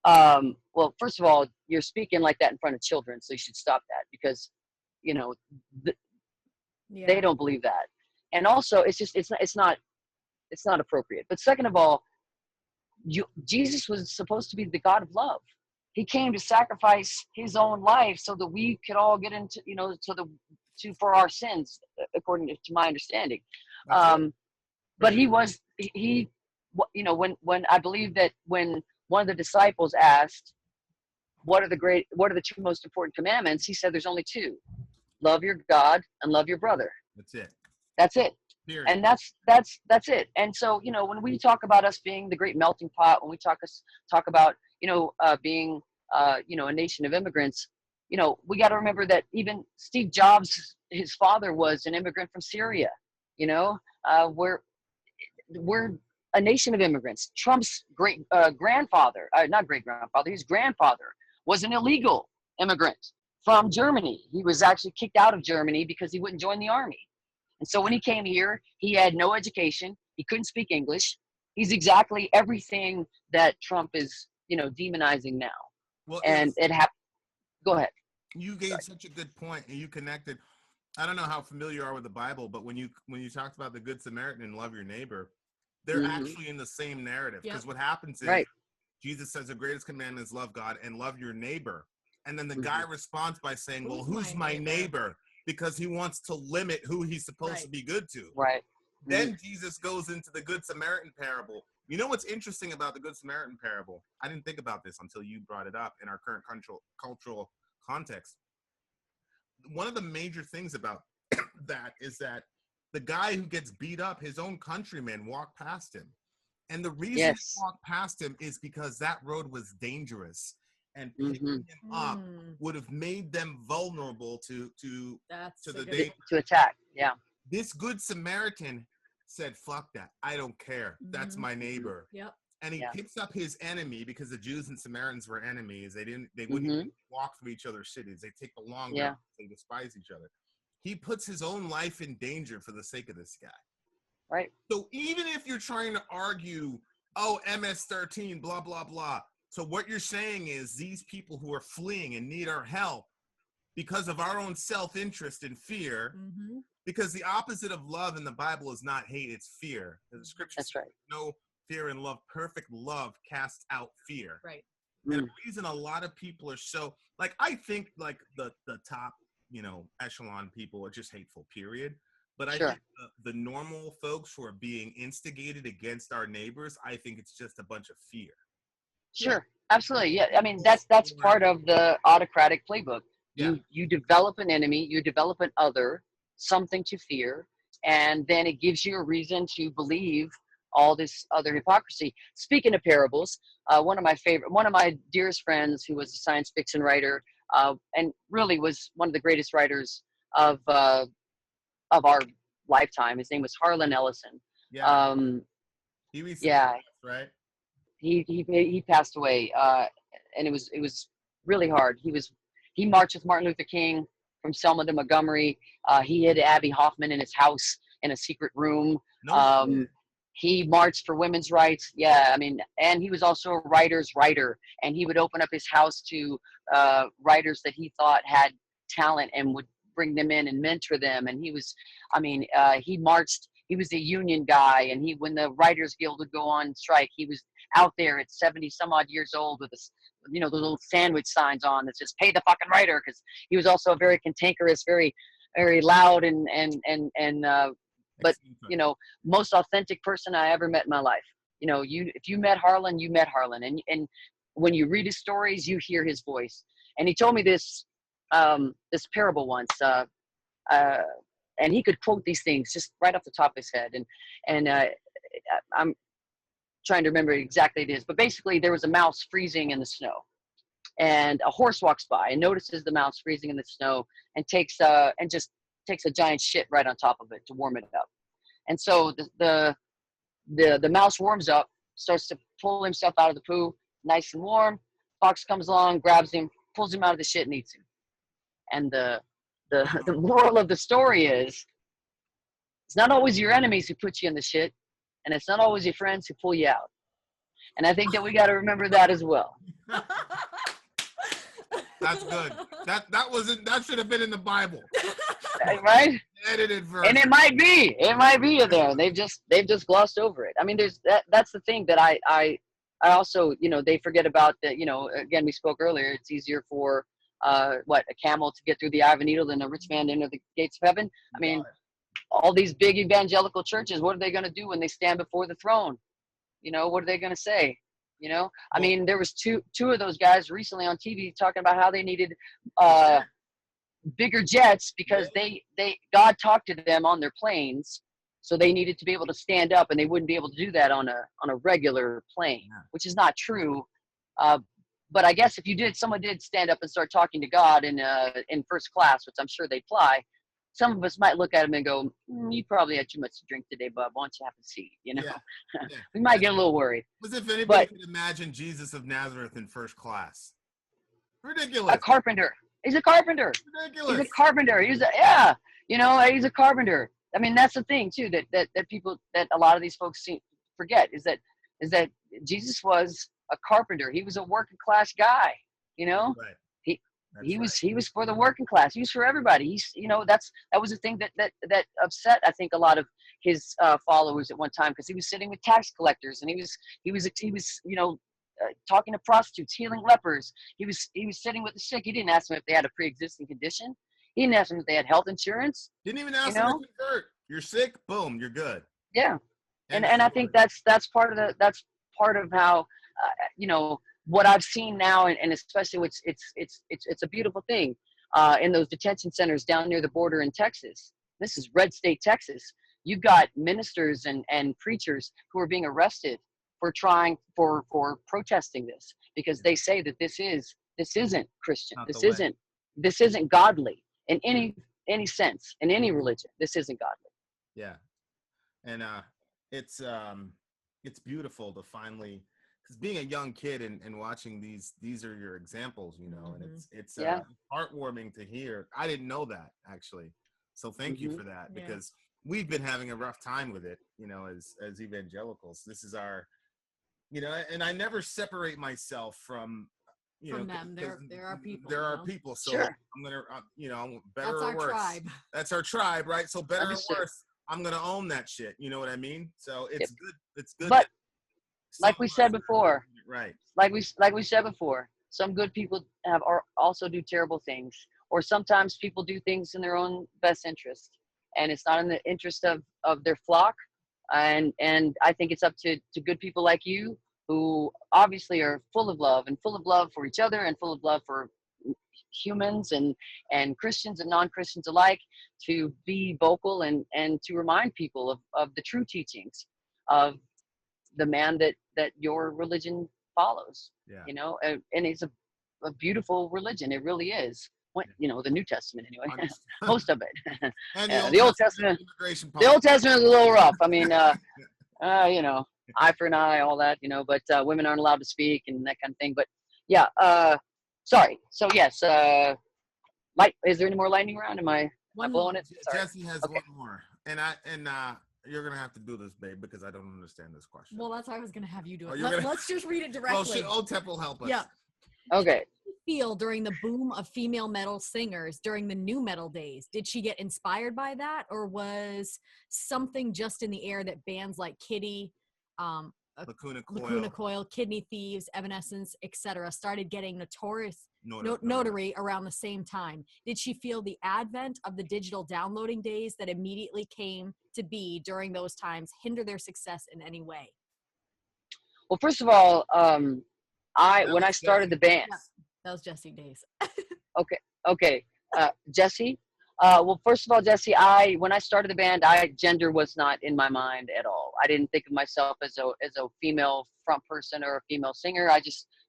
well, first of all, you're speaking like that in front of children, so you should stop that, because, you know, they don't believe that. And also, it's not appropriate. But second of all, Jesus was supposed to be the God of love. He came to sacrifice his own life so that we could all get into, you know, for our sins, according to my understanding. But he, you know, when I believe that when one of the disciples asked, what are the two most important commandments? He said there's only two: love your God and love your brother. That's it. Period. And that's it. And so, you know, when we talk about us being the great melting pot, when we talk about, you know, being, you know, a nation of immigrants, you know, we got to remember that even Steve Jobs, his father was an immigrant from Syria. You know, we're a nation of immigrants. Trump's grandfather, not great grandfather, his grandfather was an illegal immigrant from Germany. He was actually kicked out of Germany because he wouldn't join the army. And so when he came here, he had no education. He couldn't speak English. He's exactly everything that Trump is, you know, demonizing now. Well, and it happened. Go ahead. You gave such a good point, and you connected. I don't know how familiar you are with the Bible, but when you talked about the Good Samaritan and love your neighbor, they're actually in the same narrative. Because what happens is Jesus says the greatest commandment is love God and love your neighbor. And then the guy responds by saying, well, who's my neighbor? Because he wants to limit who he's supposed to be good to. Right. Then Jesus goes into the Good Samaritan parable. You know what's interesting about the Good Samaritan parable? I didn't think about this until you brought it up in our current cultural context. One of the major things about that is that the guy who gets beat up, his own countrymen walk past him. And the reason they walk past him is because that road was dangerous. And picking him up would have made them vulnerable to attack. Yeah. This Good Samaritan said, fuck that. I don't care. That's my neighbor. Yep. And he picks up his enemy, because the Jews and Samaritans were enemies. They wouldn't even walk through each other's cities. They take the long route. They despise each other. He puts his own life in danger for the sake of this guy. Right. So even if you're trying to argue, oh, MS-13, blah, blah, blah. So what you're saying is these people who are fleeing and need our help because of our own self-interest and fear, because the opposite of love in the Bible is not hate, it's fear. The scripture says no fear in love. Perfect love casts out fear. Right. And the reason a lot of people are so, like, I think like the top, you know, echelon people are just hateful, period. But I think the normal folks who are being instigated against our neighbors, I think it's just a bunch of fear. Sure, absolutely. Yeah, I mean, that's part of the autocratic playbook. You develop an enemy, you develop an other, something to fear, and then it gives you a reason to believe all this other hypocrisy. Speaking of parables, one of my dearest friends, who was a science fiction writer, and really was one of the greatest writers of our lifetime. His name was Harlan Ellison. Yeah. He recently passed, right? He passed away, and it was really hard. He marched with Martin Luther King from Selma to Montgomery. He hid Abby Hoffman in his house in a secret room. He marched for women's rights. Yeah, I mean, and he was also a writer's writer, and he would open up his house to writers that he thought had talent and would bring them in and mentor them. And he was, I mean, he marched. He was a union guy, and when the Writers Guild would go on strike, he was out there at 70 some odd years old with this, you know, the little sandwich signs on that says "Pay the fucking writer," because he was also a very cantankerous, very, very loud but you know, most authentic person I ever met in my life. You know, if you met Harlan, you met Harlan, and when you read his stories, you hear his voice. And he told me this parable once, and he could quote these things just right off the top of his head. And I'm trying to remember exactly what it is, but basically there was a mouse freezing in the snow, and a horse walks by and notices the mouse freezing in the snow and takes a giant shit right on top of it to warm it up. And so the mouse warms up, starts to pull himself out of the poo, nice and warm. Fox comes along, grabs him, pulls him out of the shit, and eats him. And the moral of the story is, it's not always your enemies who put you in the shit, and it's not always your friends who pull you out. And I think that we got to remember that as well. That's good. That should have been in the Bible. Right? Edited version. And it might be in there. They've just glossed over it. I mean, that's the thing that I also, you know, they forget about that. You know, again, we spoke earlier, it's easier for a camel to get through the eye of a needle than a rich man to enter the gates of heaven. I mean, all these big evangelical churches, what are they going to do when they stand before the throne? You know, what are they going to say? You know, I mean, there was two of those guys recently on TV talking about how they needed bigger jets because God talked to them on their planes, so they needed to be able to stand up, and they wouldn't be able to do that on a regular plane, which is not true. But I guess if someone did stand up and start talking to God in first class, which I'm sure they'd fly, some of us might look at him and go, "You probably had too much to drink today, bub. Why don't you have a seat?" You know, we might get a little worried. As if anybody could imagine Jesus of Nazareth in first class. Ridiculous. A carpenter. He's a carpenter. Ridiculous. He's a carpenter. He's a carpenter. I mean, that's the thing too that people, that a lot of these folks forget is that Jesus was a carpenter. He was a working class guy. You know, right. He was for the working class. He was for everybody. That was the thing that upset, I think, a lot of his followers at one time, because he was sitting with tax collectors, and he was talking to prostitutes, healing lepers. He was sitting with the sick. He didn't ask them if they had a pre-existing condition. He didn't ask them if they had health insurance. Didn't even ask them to convert. You're sick, boom, you're good. Yeah, and I think that's part of how what I've seen now, and especially it's a beautiful thing in those detention centers down near the border in Texas. This is red state Texas. You've got ministers and preachers who are being arrested for protesting this, because they say that this isn't Christian. This isn't godly in any sense, in any religion. This isn't godly. Yeah, and it's beautiful to finally. Because being a young kid and watching these are your examples, and it's heartwarming to hear. I didn't know that, actually, so thank you for that, because we've been having a rough time with it, as evangelicals. This is our, and I never separate myself from them. There are people. There are people. So sure. I'm gonna, better That's or our worse. tribe. That's our tribe, right? So better or worse, I'm gonna own that shit. You know what I mean? So it's good. It's good. But like we said before, Right. Like we said before, some good people also do terrible things, or sometimes people do things in their own best interest, and it's not in the interest of their flock. And I think it's up to good people like you, who obviously are full of love for each other and full of love for humans and Christians and non-Christians alike, to be vocal and to remind people of the true teachings of the man that your religion follows. Yeah. You know, and it's a beautiful religion. It really is. You know, the New Testament anyway. Most of it. And the Old Testament. The Old Testament is a little rough. I mean, you know, eye for an eye, all that. You know, but women aren't allowed to speak and that kind of thing. But yeah. Sorry. So yes. Is there any more lightning round? Am I blowing it? Sorry. Jesse has one more, and you're gonna have to do this, babe, because I don't understand this question. Well, that's why I was gonna have you do it. Oh, Let's just read it directly. Well, Otep will help us. Yeah. Okay. Feel during the boom of female metal singers during the new metal days? Did she get inspired by that, or was something just in the air that bands like Kitty, Lacuna Coil, Kidney Thieves, Evanescence, etc. started getting notoriety around the same time? Did she feel the advent of the digital downloading days that immediately came to be during those times hinder their success in any way? Well, first of all, when I started the band. Yeah, that was Jesse days. Okay. Jesse. Well, first of all, Jesse, when I started the band, gender was not in my mind at all. I didn't think of myself as a female front person or a female singer.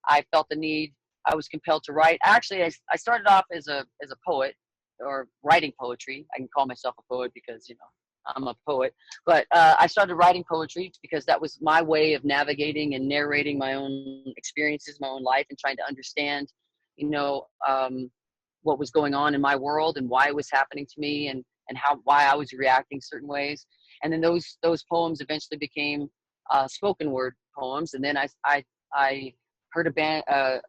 I felt the need. I was compelled to write. Actually, I started off as a poet, or writing poetry. I can call myself a poet because, you know, I'm a poet. But I started writing poetry because that was my way of navigating and narrating my own experiences, my own life, and trying to understand, you know, what was going on in my world and why it was happening to me, and why I was reacting certain ways. And then those poems eventually became spoken word poems. And then I heard a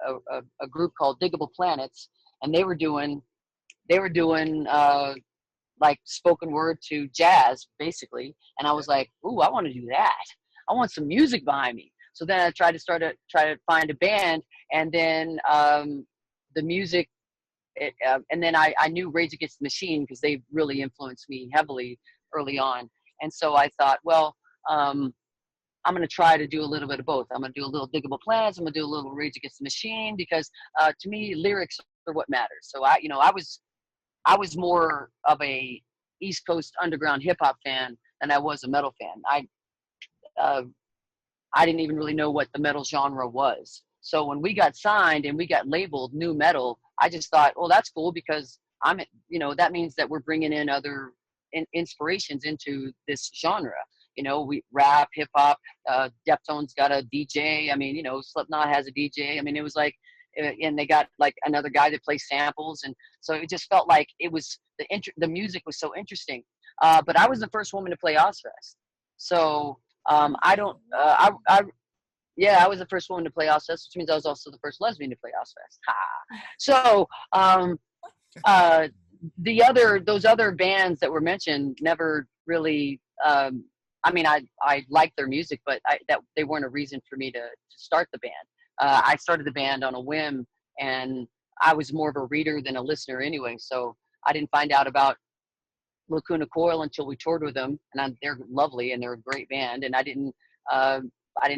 group called Diggable Planets, and they were doing like spoken word to jazz basically. And I was like, ooh, I want to do that. I want some music behind me. So then I tried to find a band, and then the music. And then I knew Rage Against the Machine because they really influenced me heavily early on. And so I thought, well, I'm going to try to do a little bit of both. I'm going to do a little Diggable Planets. I'm going to do a little Rage Against the Machine, because to me, lyrics are what matters. So I was more of a East Coast underground hip hop fan than I was a metal fan. I didn't even really know what the metal genre was. So when we got signed and we got labeled new metal, I just thought, well, that's cool, because that means that we're bringing in other inspirations into this genre. You know, we rap, hip hop, Deftones got a DJ. I mean, you know, Slipknot has a DJ. I mean, it was like, and they got like another guy that plays samples. And so it just felt like it was, the music was so interesting. But I was the first woman to play Ozzfest. So I was the first woman to play Ozzfest, which means I was also the first lesbian to play Ozzfest. Ha! So those other bands that were mentioned never really. I mean, I liked their music, but they weren't a reason for me to start the band. I started the band on a whim, and I was more of a reader than a listener anyway. So I didn't find out about Lacuna Coil until we toured with them, and they're lovely and they're a great band. And I didn't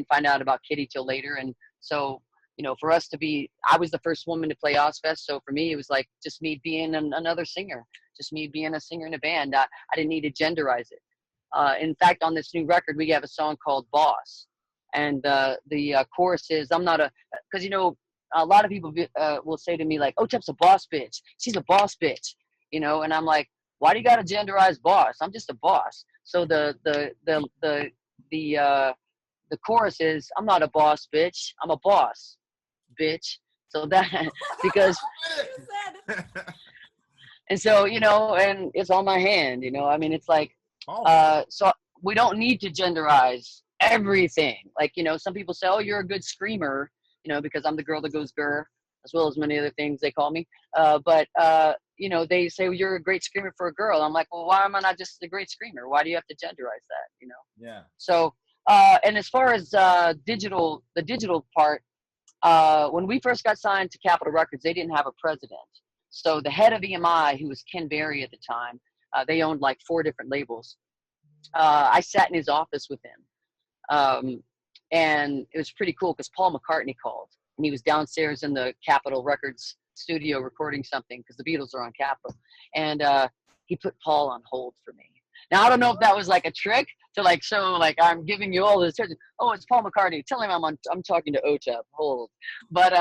find out about Kitty till later. And so, you know, for us I was the first woman to play Ozzfest. So for me, it was like just me being another singer, just me being a singer in a band. I didn't need to genderize it. In fact, on this new record, we have a song called Boss. And the chorus is, because, you know, a lot of people will say to me like, Otep's a boss bitch. She's a boss bitch, you know? And I'm like, why do you got to genderize boss? I'm just a boss. So the chorus is, I'm not a boss bitch, I'm a boss bitch. So that, because, and so, you know, and it's on my hand, you know, I mean, it's like, so we don't need to genderize everything. Like, you know, some people say, oh, you're a good screamer, you know, because I'm the girl that goes grr, as well as many other things they call me. But you know, they say, well, you're a great screamer for a girl. I'm like, well, why am I not just a great screamer? Why do you have to genderize that, you know? Yeah. So And as far as the digital part, when we first got signed to Capitol Records, they didn't have a president. So the head of EMI, who was Ken Berry at the time, they owned like 4 different labels. I sat in his office with him. And it was pretty cool because Paul McCartney called, and he was downstairs in the Capitol Records studio recording something because the Beatles are on Capitol. And he put Paul on hold for me. Now, I don't know if that was like a trick to like show, like, I'm giving you all this attention. Oh, it's Paul McCartney. Tell him I'm talking to Otep. Hold. But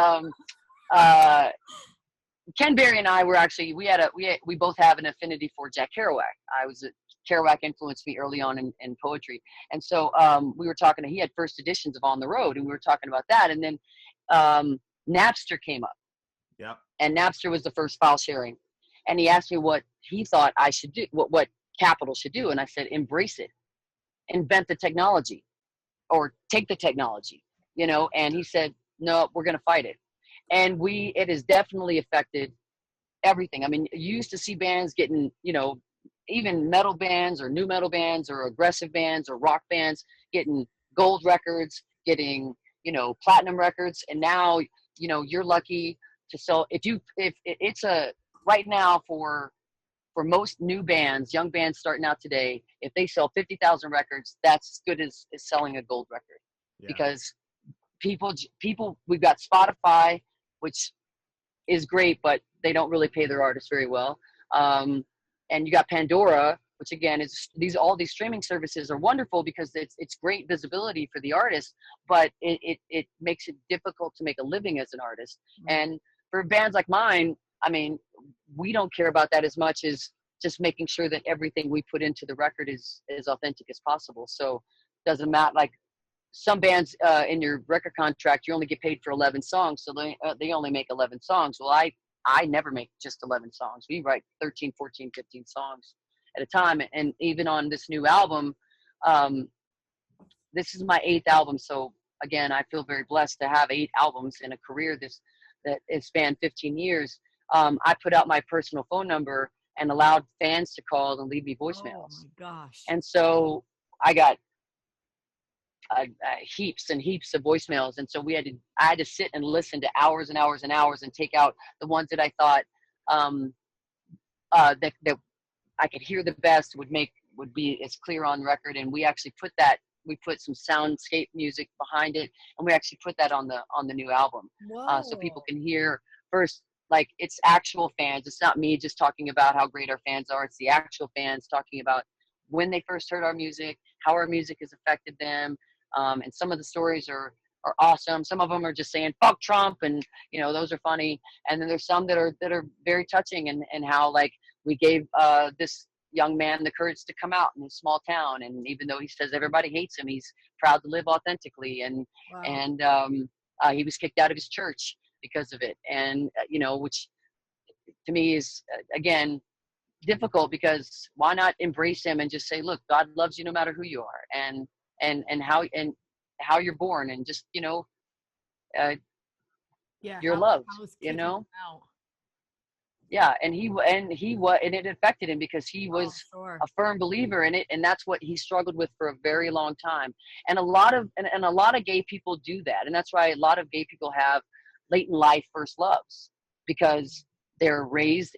Ken Berry and I were actually, we both have an affinity for Jack Kerouac. Kerouac influenced me early on in poetry. And so we were talking, he had first editions of On the Road, and we were talking about that. And then Napster came up. Yeah. And Napster was the first file sharing. And he asked me what he thought I should do, what Capitol should do. And I said, embrace it. Invent the technology, or take the technology, you know? And he said, no, we're going to fight it. And it has definitely affected everything. I mean, you used to see bands getting, you know, even metal bands or new metal bands or aggressive bands or rock bands getting gold records, getting, you know, platinum records. And now, you know, you're lucky to sell, if it's right now for most new bands, young bands starting out today, if they sell 50,000 records, that's as good as selling a gold record. Yeah. Because people, we've got Spotify, which is great, but they don't really pay their artists very well. And you got Pandora, which again is all these streaming services are wonderful because it's great visibility for the artist, but it makes it difficult to make a living as an artist. Mm-hmm. And for bands like mine, I mean, we don't care about that as much as just making sure that everything we put into the record is as authentic as possible. So it doesn't matter, like some bands in your record contract, you only get paid for 11 songs. So they only make 11 songs. Well, I never make just 11 songs. We write 13, 14, 15 songs at a time. And even on this new album, this is my 8th album. So again, I feel very blessed to have 8 albums in a career that has spanned 15 years. I put out my personal phone number and allowed fans to call and leave me voicemails. Oh my gosh. And so I got heaps and heaps of voicemails. And so I had to sit and listen to hours and hours and hours and take out the ones that I thought that I could hear the best, would be as clear on record. And we actually put some soundscape music behind it, and we actually put that on the new album. So people can hear first, like, it's actual fans. It's not me just talking about how great our fans are. It's the actual fans talking about when they first heard our music, how our music has affected them. And some of the stories are awesome. Some of them are just saying fuck Trump, and you know, those are funny. And then there's some that are very touching, and how, like, we gave this young man the courage to come out in a small town, and even though he says everybody hates him, he's proud to live authentically. And wow. And he was kicked out of his church because of it. And you know, which to me is again difficult, because why not embrace him and just say, look, God loves you no matter who you are, and how you're born, and just, you know, you're loved, you know. Yeah, and it affected him because he was a firm believer in it, and that's what he struggled with for a very long time. And a lot of gay people do that, and that's why a lot of gay people have late in life first loves, because they're raised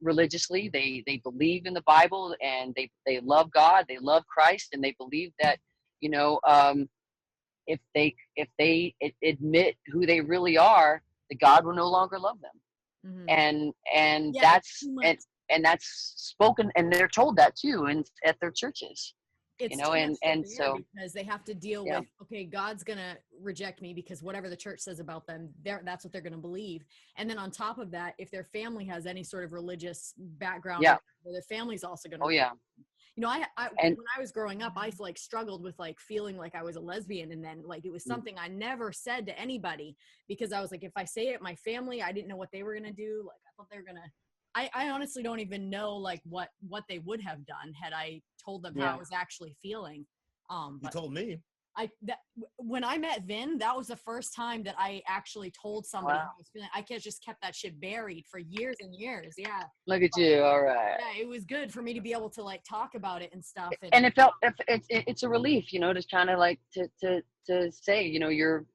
religiously. They believe in the Bible, and they love God, they love Christ, and they believe that, you know, if they admit who they really are, that God will no longer love them. Mm-hmm. And yeah, that's spoken, and they're told that too, and at their churches. It's, you know, and so because they have to deal with, okay, God's gonna reject me because whatever the church says about them, that's what they're gonna believe. And then on top of that, if their family has any sort of religious background, their family's also gonna. Oh yeah. You know, when I was growing up, I like struggled with like feeling like I was a lesbian, and then like it was something I never said to anybody, because I was like, if I say it, my family, I didn't know what they were gonna do. Like I thought they were gonna. I honestly don't even know like what they would have done had I told them how I was actually feeling. You told me. When I met Vin, that was the first time that I actually told somebody Wow. how I was feeling. I just kept that shit buried for years and years. Yeah. Look at you. All right. Yeah, it was good for me to be able to like talk about it and stuff. And it felt, it's a relief, you know, to kind of like to say, you know, your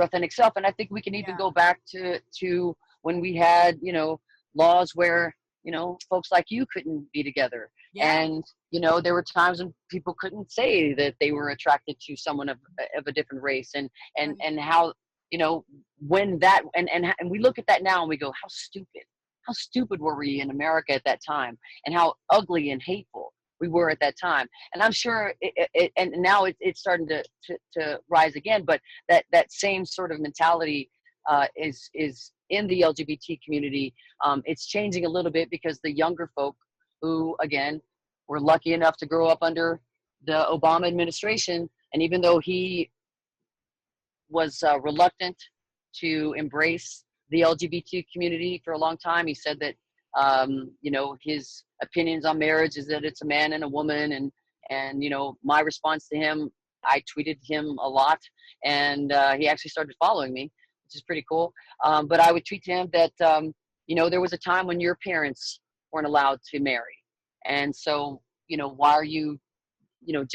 authentic self. And I think we can even go back to when we had, you know, laws where, you know, folks like you couldn't be together. Yeah. And, you know, there were times when people couldn't say that they were attracted to someone of a different race, and how, you know, when that, and we look at that now and we go, how stupid were we in America at that time, and how ugly and hateful we were at that time. And I'm sure and now it's starting to rise again, but that same sort of mentality is in the LGBT community. It's changing a little bit because the younger folk who, again, were lucky enough to grow up under the Obama administration, and even though he was reluctant to embrace the LGBT community for a long time, he said that you know, his opinions on marriage is that it's a man and a woman, and you know, my response to him, I tweeted him a lot, and he actually started following me, which is pretty cool. But I would tweet to him that you know, there was a time when your parents weren't allowed to marry, and so, you know, why are you, you know,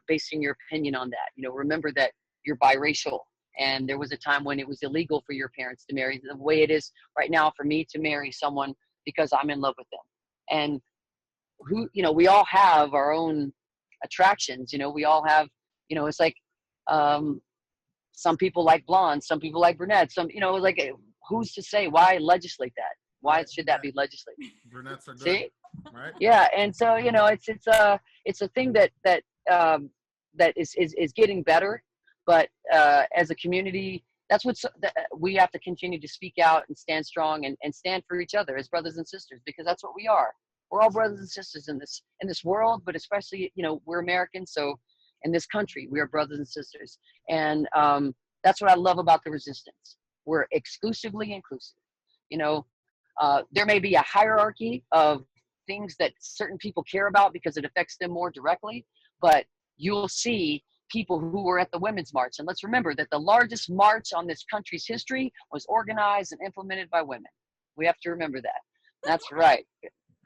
basing your opinion on that? You know, remember that you're biracial, and there was a time when it was illegal for your parents to marry the way it is right now for me to marry someone because I'm in love with them. And who, you know, we all have our own attractions, you know, we all have, you know, it's like some people like blondes, some people like brunettes, some, you know, like, who's to say? Why legislate that? Why should that be legislated? Brunettes are good. See? Right? Yeah, and so, you know, it's a thing that is getting better, but as a community, that's we have to continue to speak out and stand strong and stand for each other as brothers and sisters, because that's what we are. We're all brothers and sisters in this world, but especially, you know, we're Americans, so in this country we are brothers and sisters, and that's what I love about the resistance. We're exclusively inclusive. You know, there may be a hierarchy of things that certain people care about because it affects them more directly, but you'll see people who were at the Women's March. And let's remember that the largest march on this country's history was organized and implemented by women. We have to remember that. That's right.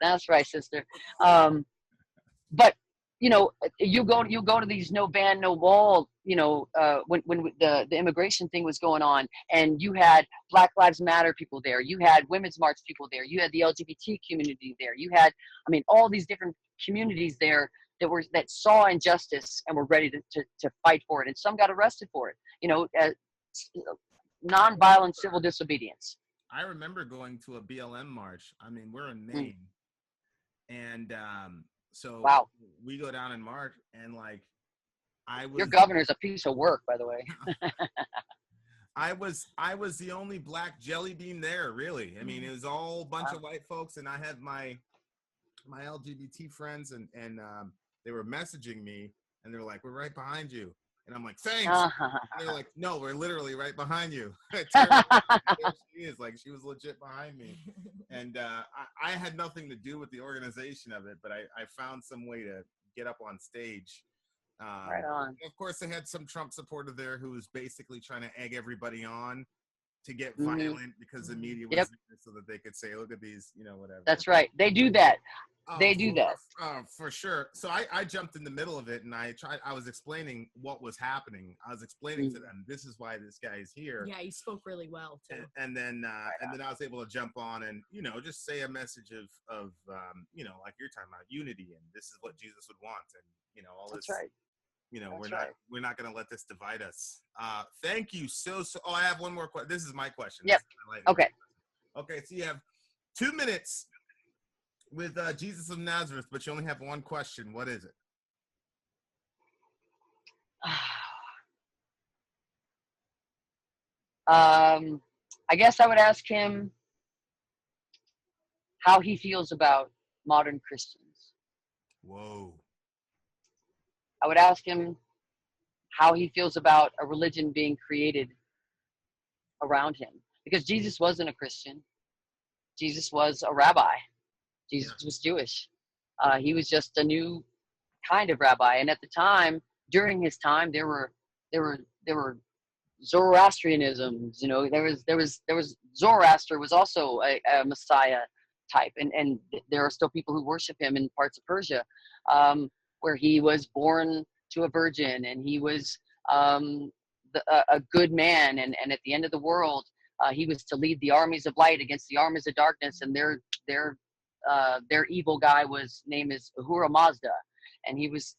That's right, sister. But, you know, you go to these no ban, no wall, you know, when the immigration thing was going on, and you had Black Lives Matter people there, you had Women's March people there, you had the LGBT community there, you had, I mean, all these different communities there that saw injustice and were ready to fight for it, and some got arrested for it. You know, nonviolent civil disobedience. I remember going to a BLM march. I mean, we're in Maine, and so wow, we go down in March, and like, your governor's a piece of work, by the way. I was the only black jelly bean there, really. I mean, it was all a bunch of white folks, and I had my LGBT friends, and they were messaging me, and they were like, "We're right behind you," and I'm like, "Thanks." And they're like, "No, we're literally right behind you." There she is, like, she was legit behind me, and I had nothing to do with the organization of it, but I found some way to get up on stage. Right on. Of course, they had some Trump supporter there who was basically trying to egg everybody on to get violent because the media was there so that they could say, "Look at these," you know, whatever. That's right. They do that. They do that. For sure. So I jumped in the middle of it, and I was explaining what was happening. I was explaining to them, this is why this guy is here. Yeah, you spoke really well too. And then I was able to jump on and, you know, just say a message of you know, like you're talking about unity, and this is what Jesus would want, and, you know, all this. That's right. You know, we're not going to let this divide us. Thank you so. Oh, I have one more question. This is my question. Yep. Okay. Okay. So you have 2 minutes with Jesus of Nazareth, but you only have one question. What is it? I guess I would ask him how he feels about modern Christians. Whoa. I would ask him how he feels about a religion being created around him. Because Jesus wasn't a Christian. Jesus was a rabbi. Jesus was Jewish. He was just a new kind of rabbi. And at the time, during his time, there were Zoroastrianisms. You know, there was Zoroaster was also a Messiah type, and there are still people who worship him in parts of Persia, where he was born to a virgin, and he was a good man, and at the end of the world, he was to lead the armies of light against the armies of darkness, and their evil guy name is Ahura Mazda, and he was,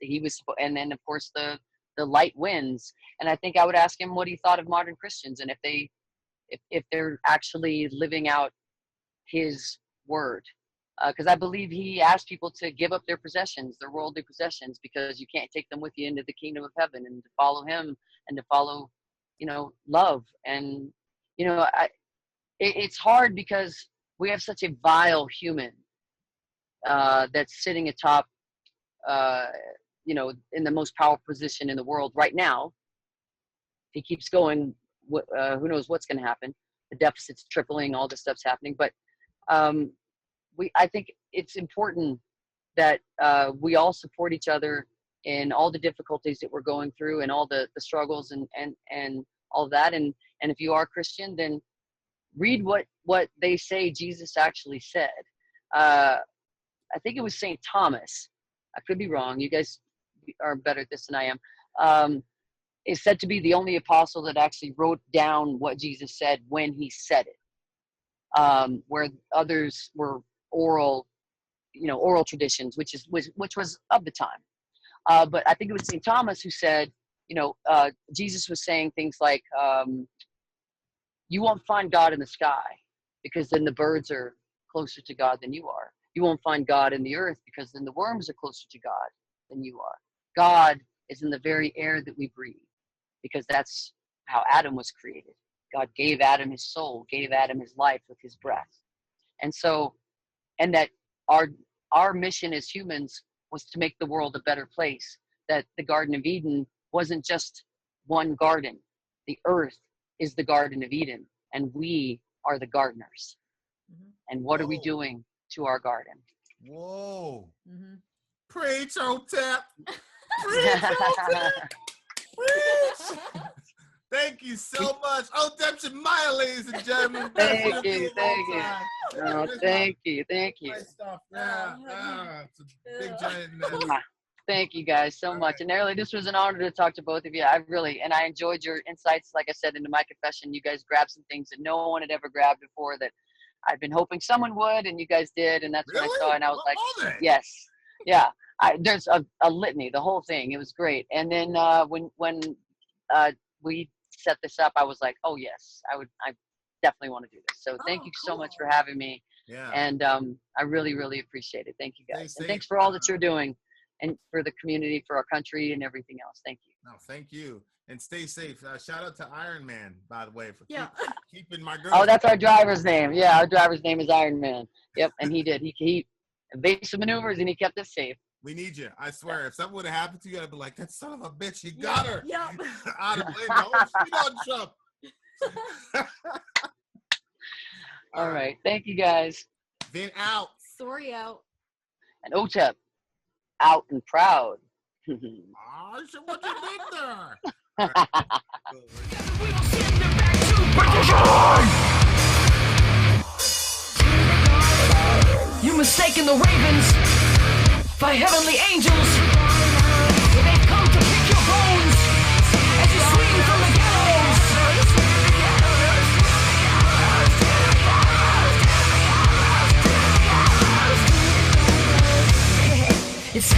and then of course the light wins. And I think I would ask him what he thought of modern Christians, and if they're actually living out his word, because I believe he asked people to give up their possessions, their worldly possessions, because you can't take them with you into the kingdom of heaven, and to follow him and to follow, you know, love. And you know, it's hard because we have such a vile human that's sitting atop, you know, in the most powerful position in the world right now. If he keeps going, who knows what's going to happen? The deficit's tripling, all this stuff's happening. But I think it's important that we all support each other in all the difficulties that we're going through, and all the struggles and all that. And if you are Christian, then read what they say Jesus actually said. I think it was St. Thomas. I could be wrong. You guys are better at this than I am. Is said to be the only apostle that actually wrote down what Jesus said when he said it, where others were oral traditions, which was of the time. But I think it was St. Thomas who said, you know, Jesus was saying things like, you won't find God in the sky, because then the birds are closer to God than you are. You won't find God in the earth, because then the worms are closer to God than you are. God is in the very air that we breathe, because that's how Adam was created. God gave Adam his soul, gave Adam his life with his breath. And so, and that our mission as humans was to make the world a better place, that the Garden of Eden wasn't just one garden. The earth is the Garden of Eden, and we are the gardeners. Mm-hmm. And what are we doing to our garden? Whoa. Mm-hmm. Preach, Otep. Preach, Otep. Preach. Thank you so much. Otep Shemaya, ladies and gentlemen. Thank you. Oh, thank you. Nice stuff. Yeah. It's a big giant Thank you guys so much. And really, this was an honor to talk to both of you. I enjoyed your insights. Like I said, into my confession, you guys grabbed some things that no one had ever grabbed before, that I've been hoping someone would, and you guys did. And that's really? what I saw. And I was like, yes. Yeah. There's a litany, the whole thing. It was great. And then when we set this up, I was like, oh yes, I definitely want to do this. So thank you so much for having me. Yeah. And I really, really appreciate it. Thank you guys. And thanks for all that you're doing, and for the community, for our country, and everything else. Thank you. No, thank you. And stay safe. Shout out to Iron Man, by the way, for keeping my girl. Oh, that's our driver's name. Yeah, our driver's name is Iron Man. Yep, and he did. He evasive maneuvers, and he kept us safe. We need you. I swear. If something would have happened to you, I'd be like, that son of a bitch, he got her. Yep. I'd have blamed the whole shit on Trump. All right. Thank you, guys. Vin out. Sori out. And Otep, out and proud. Oh, shit, what you did there? You mistaken the ravens for heavenly angels.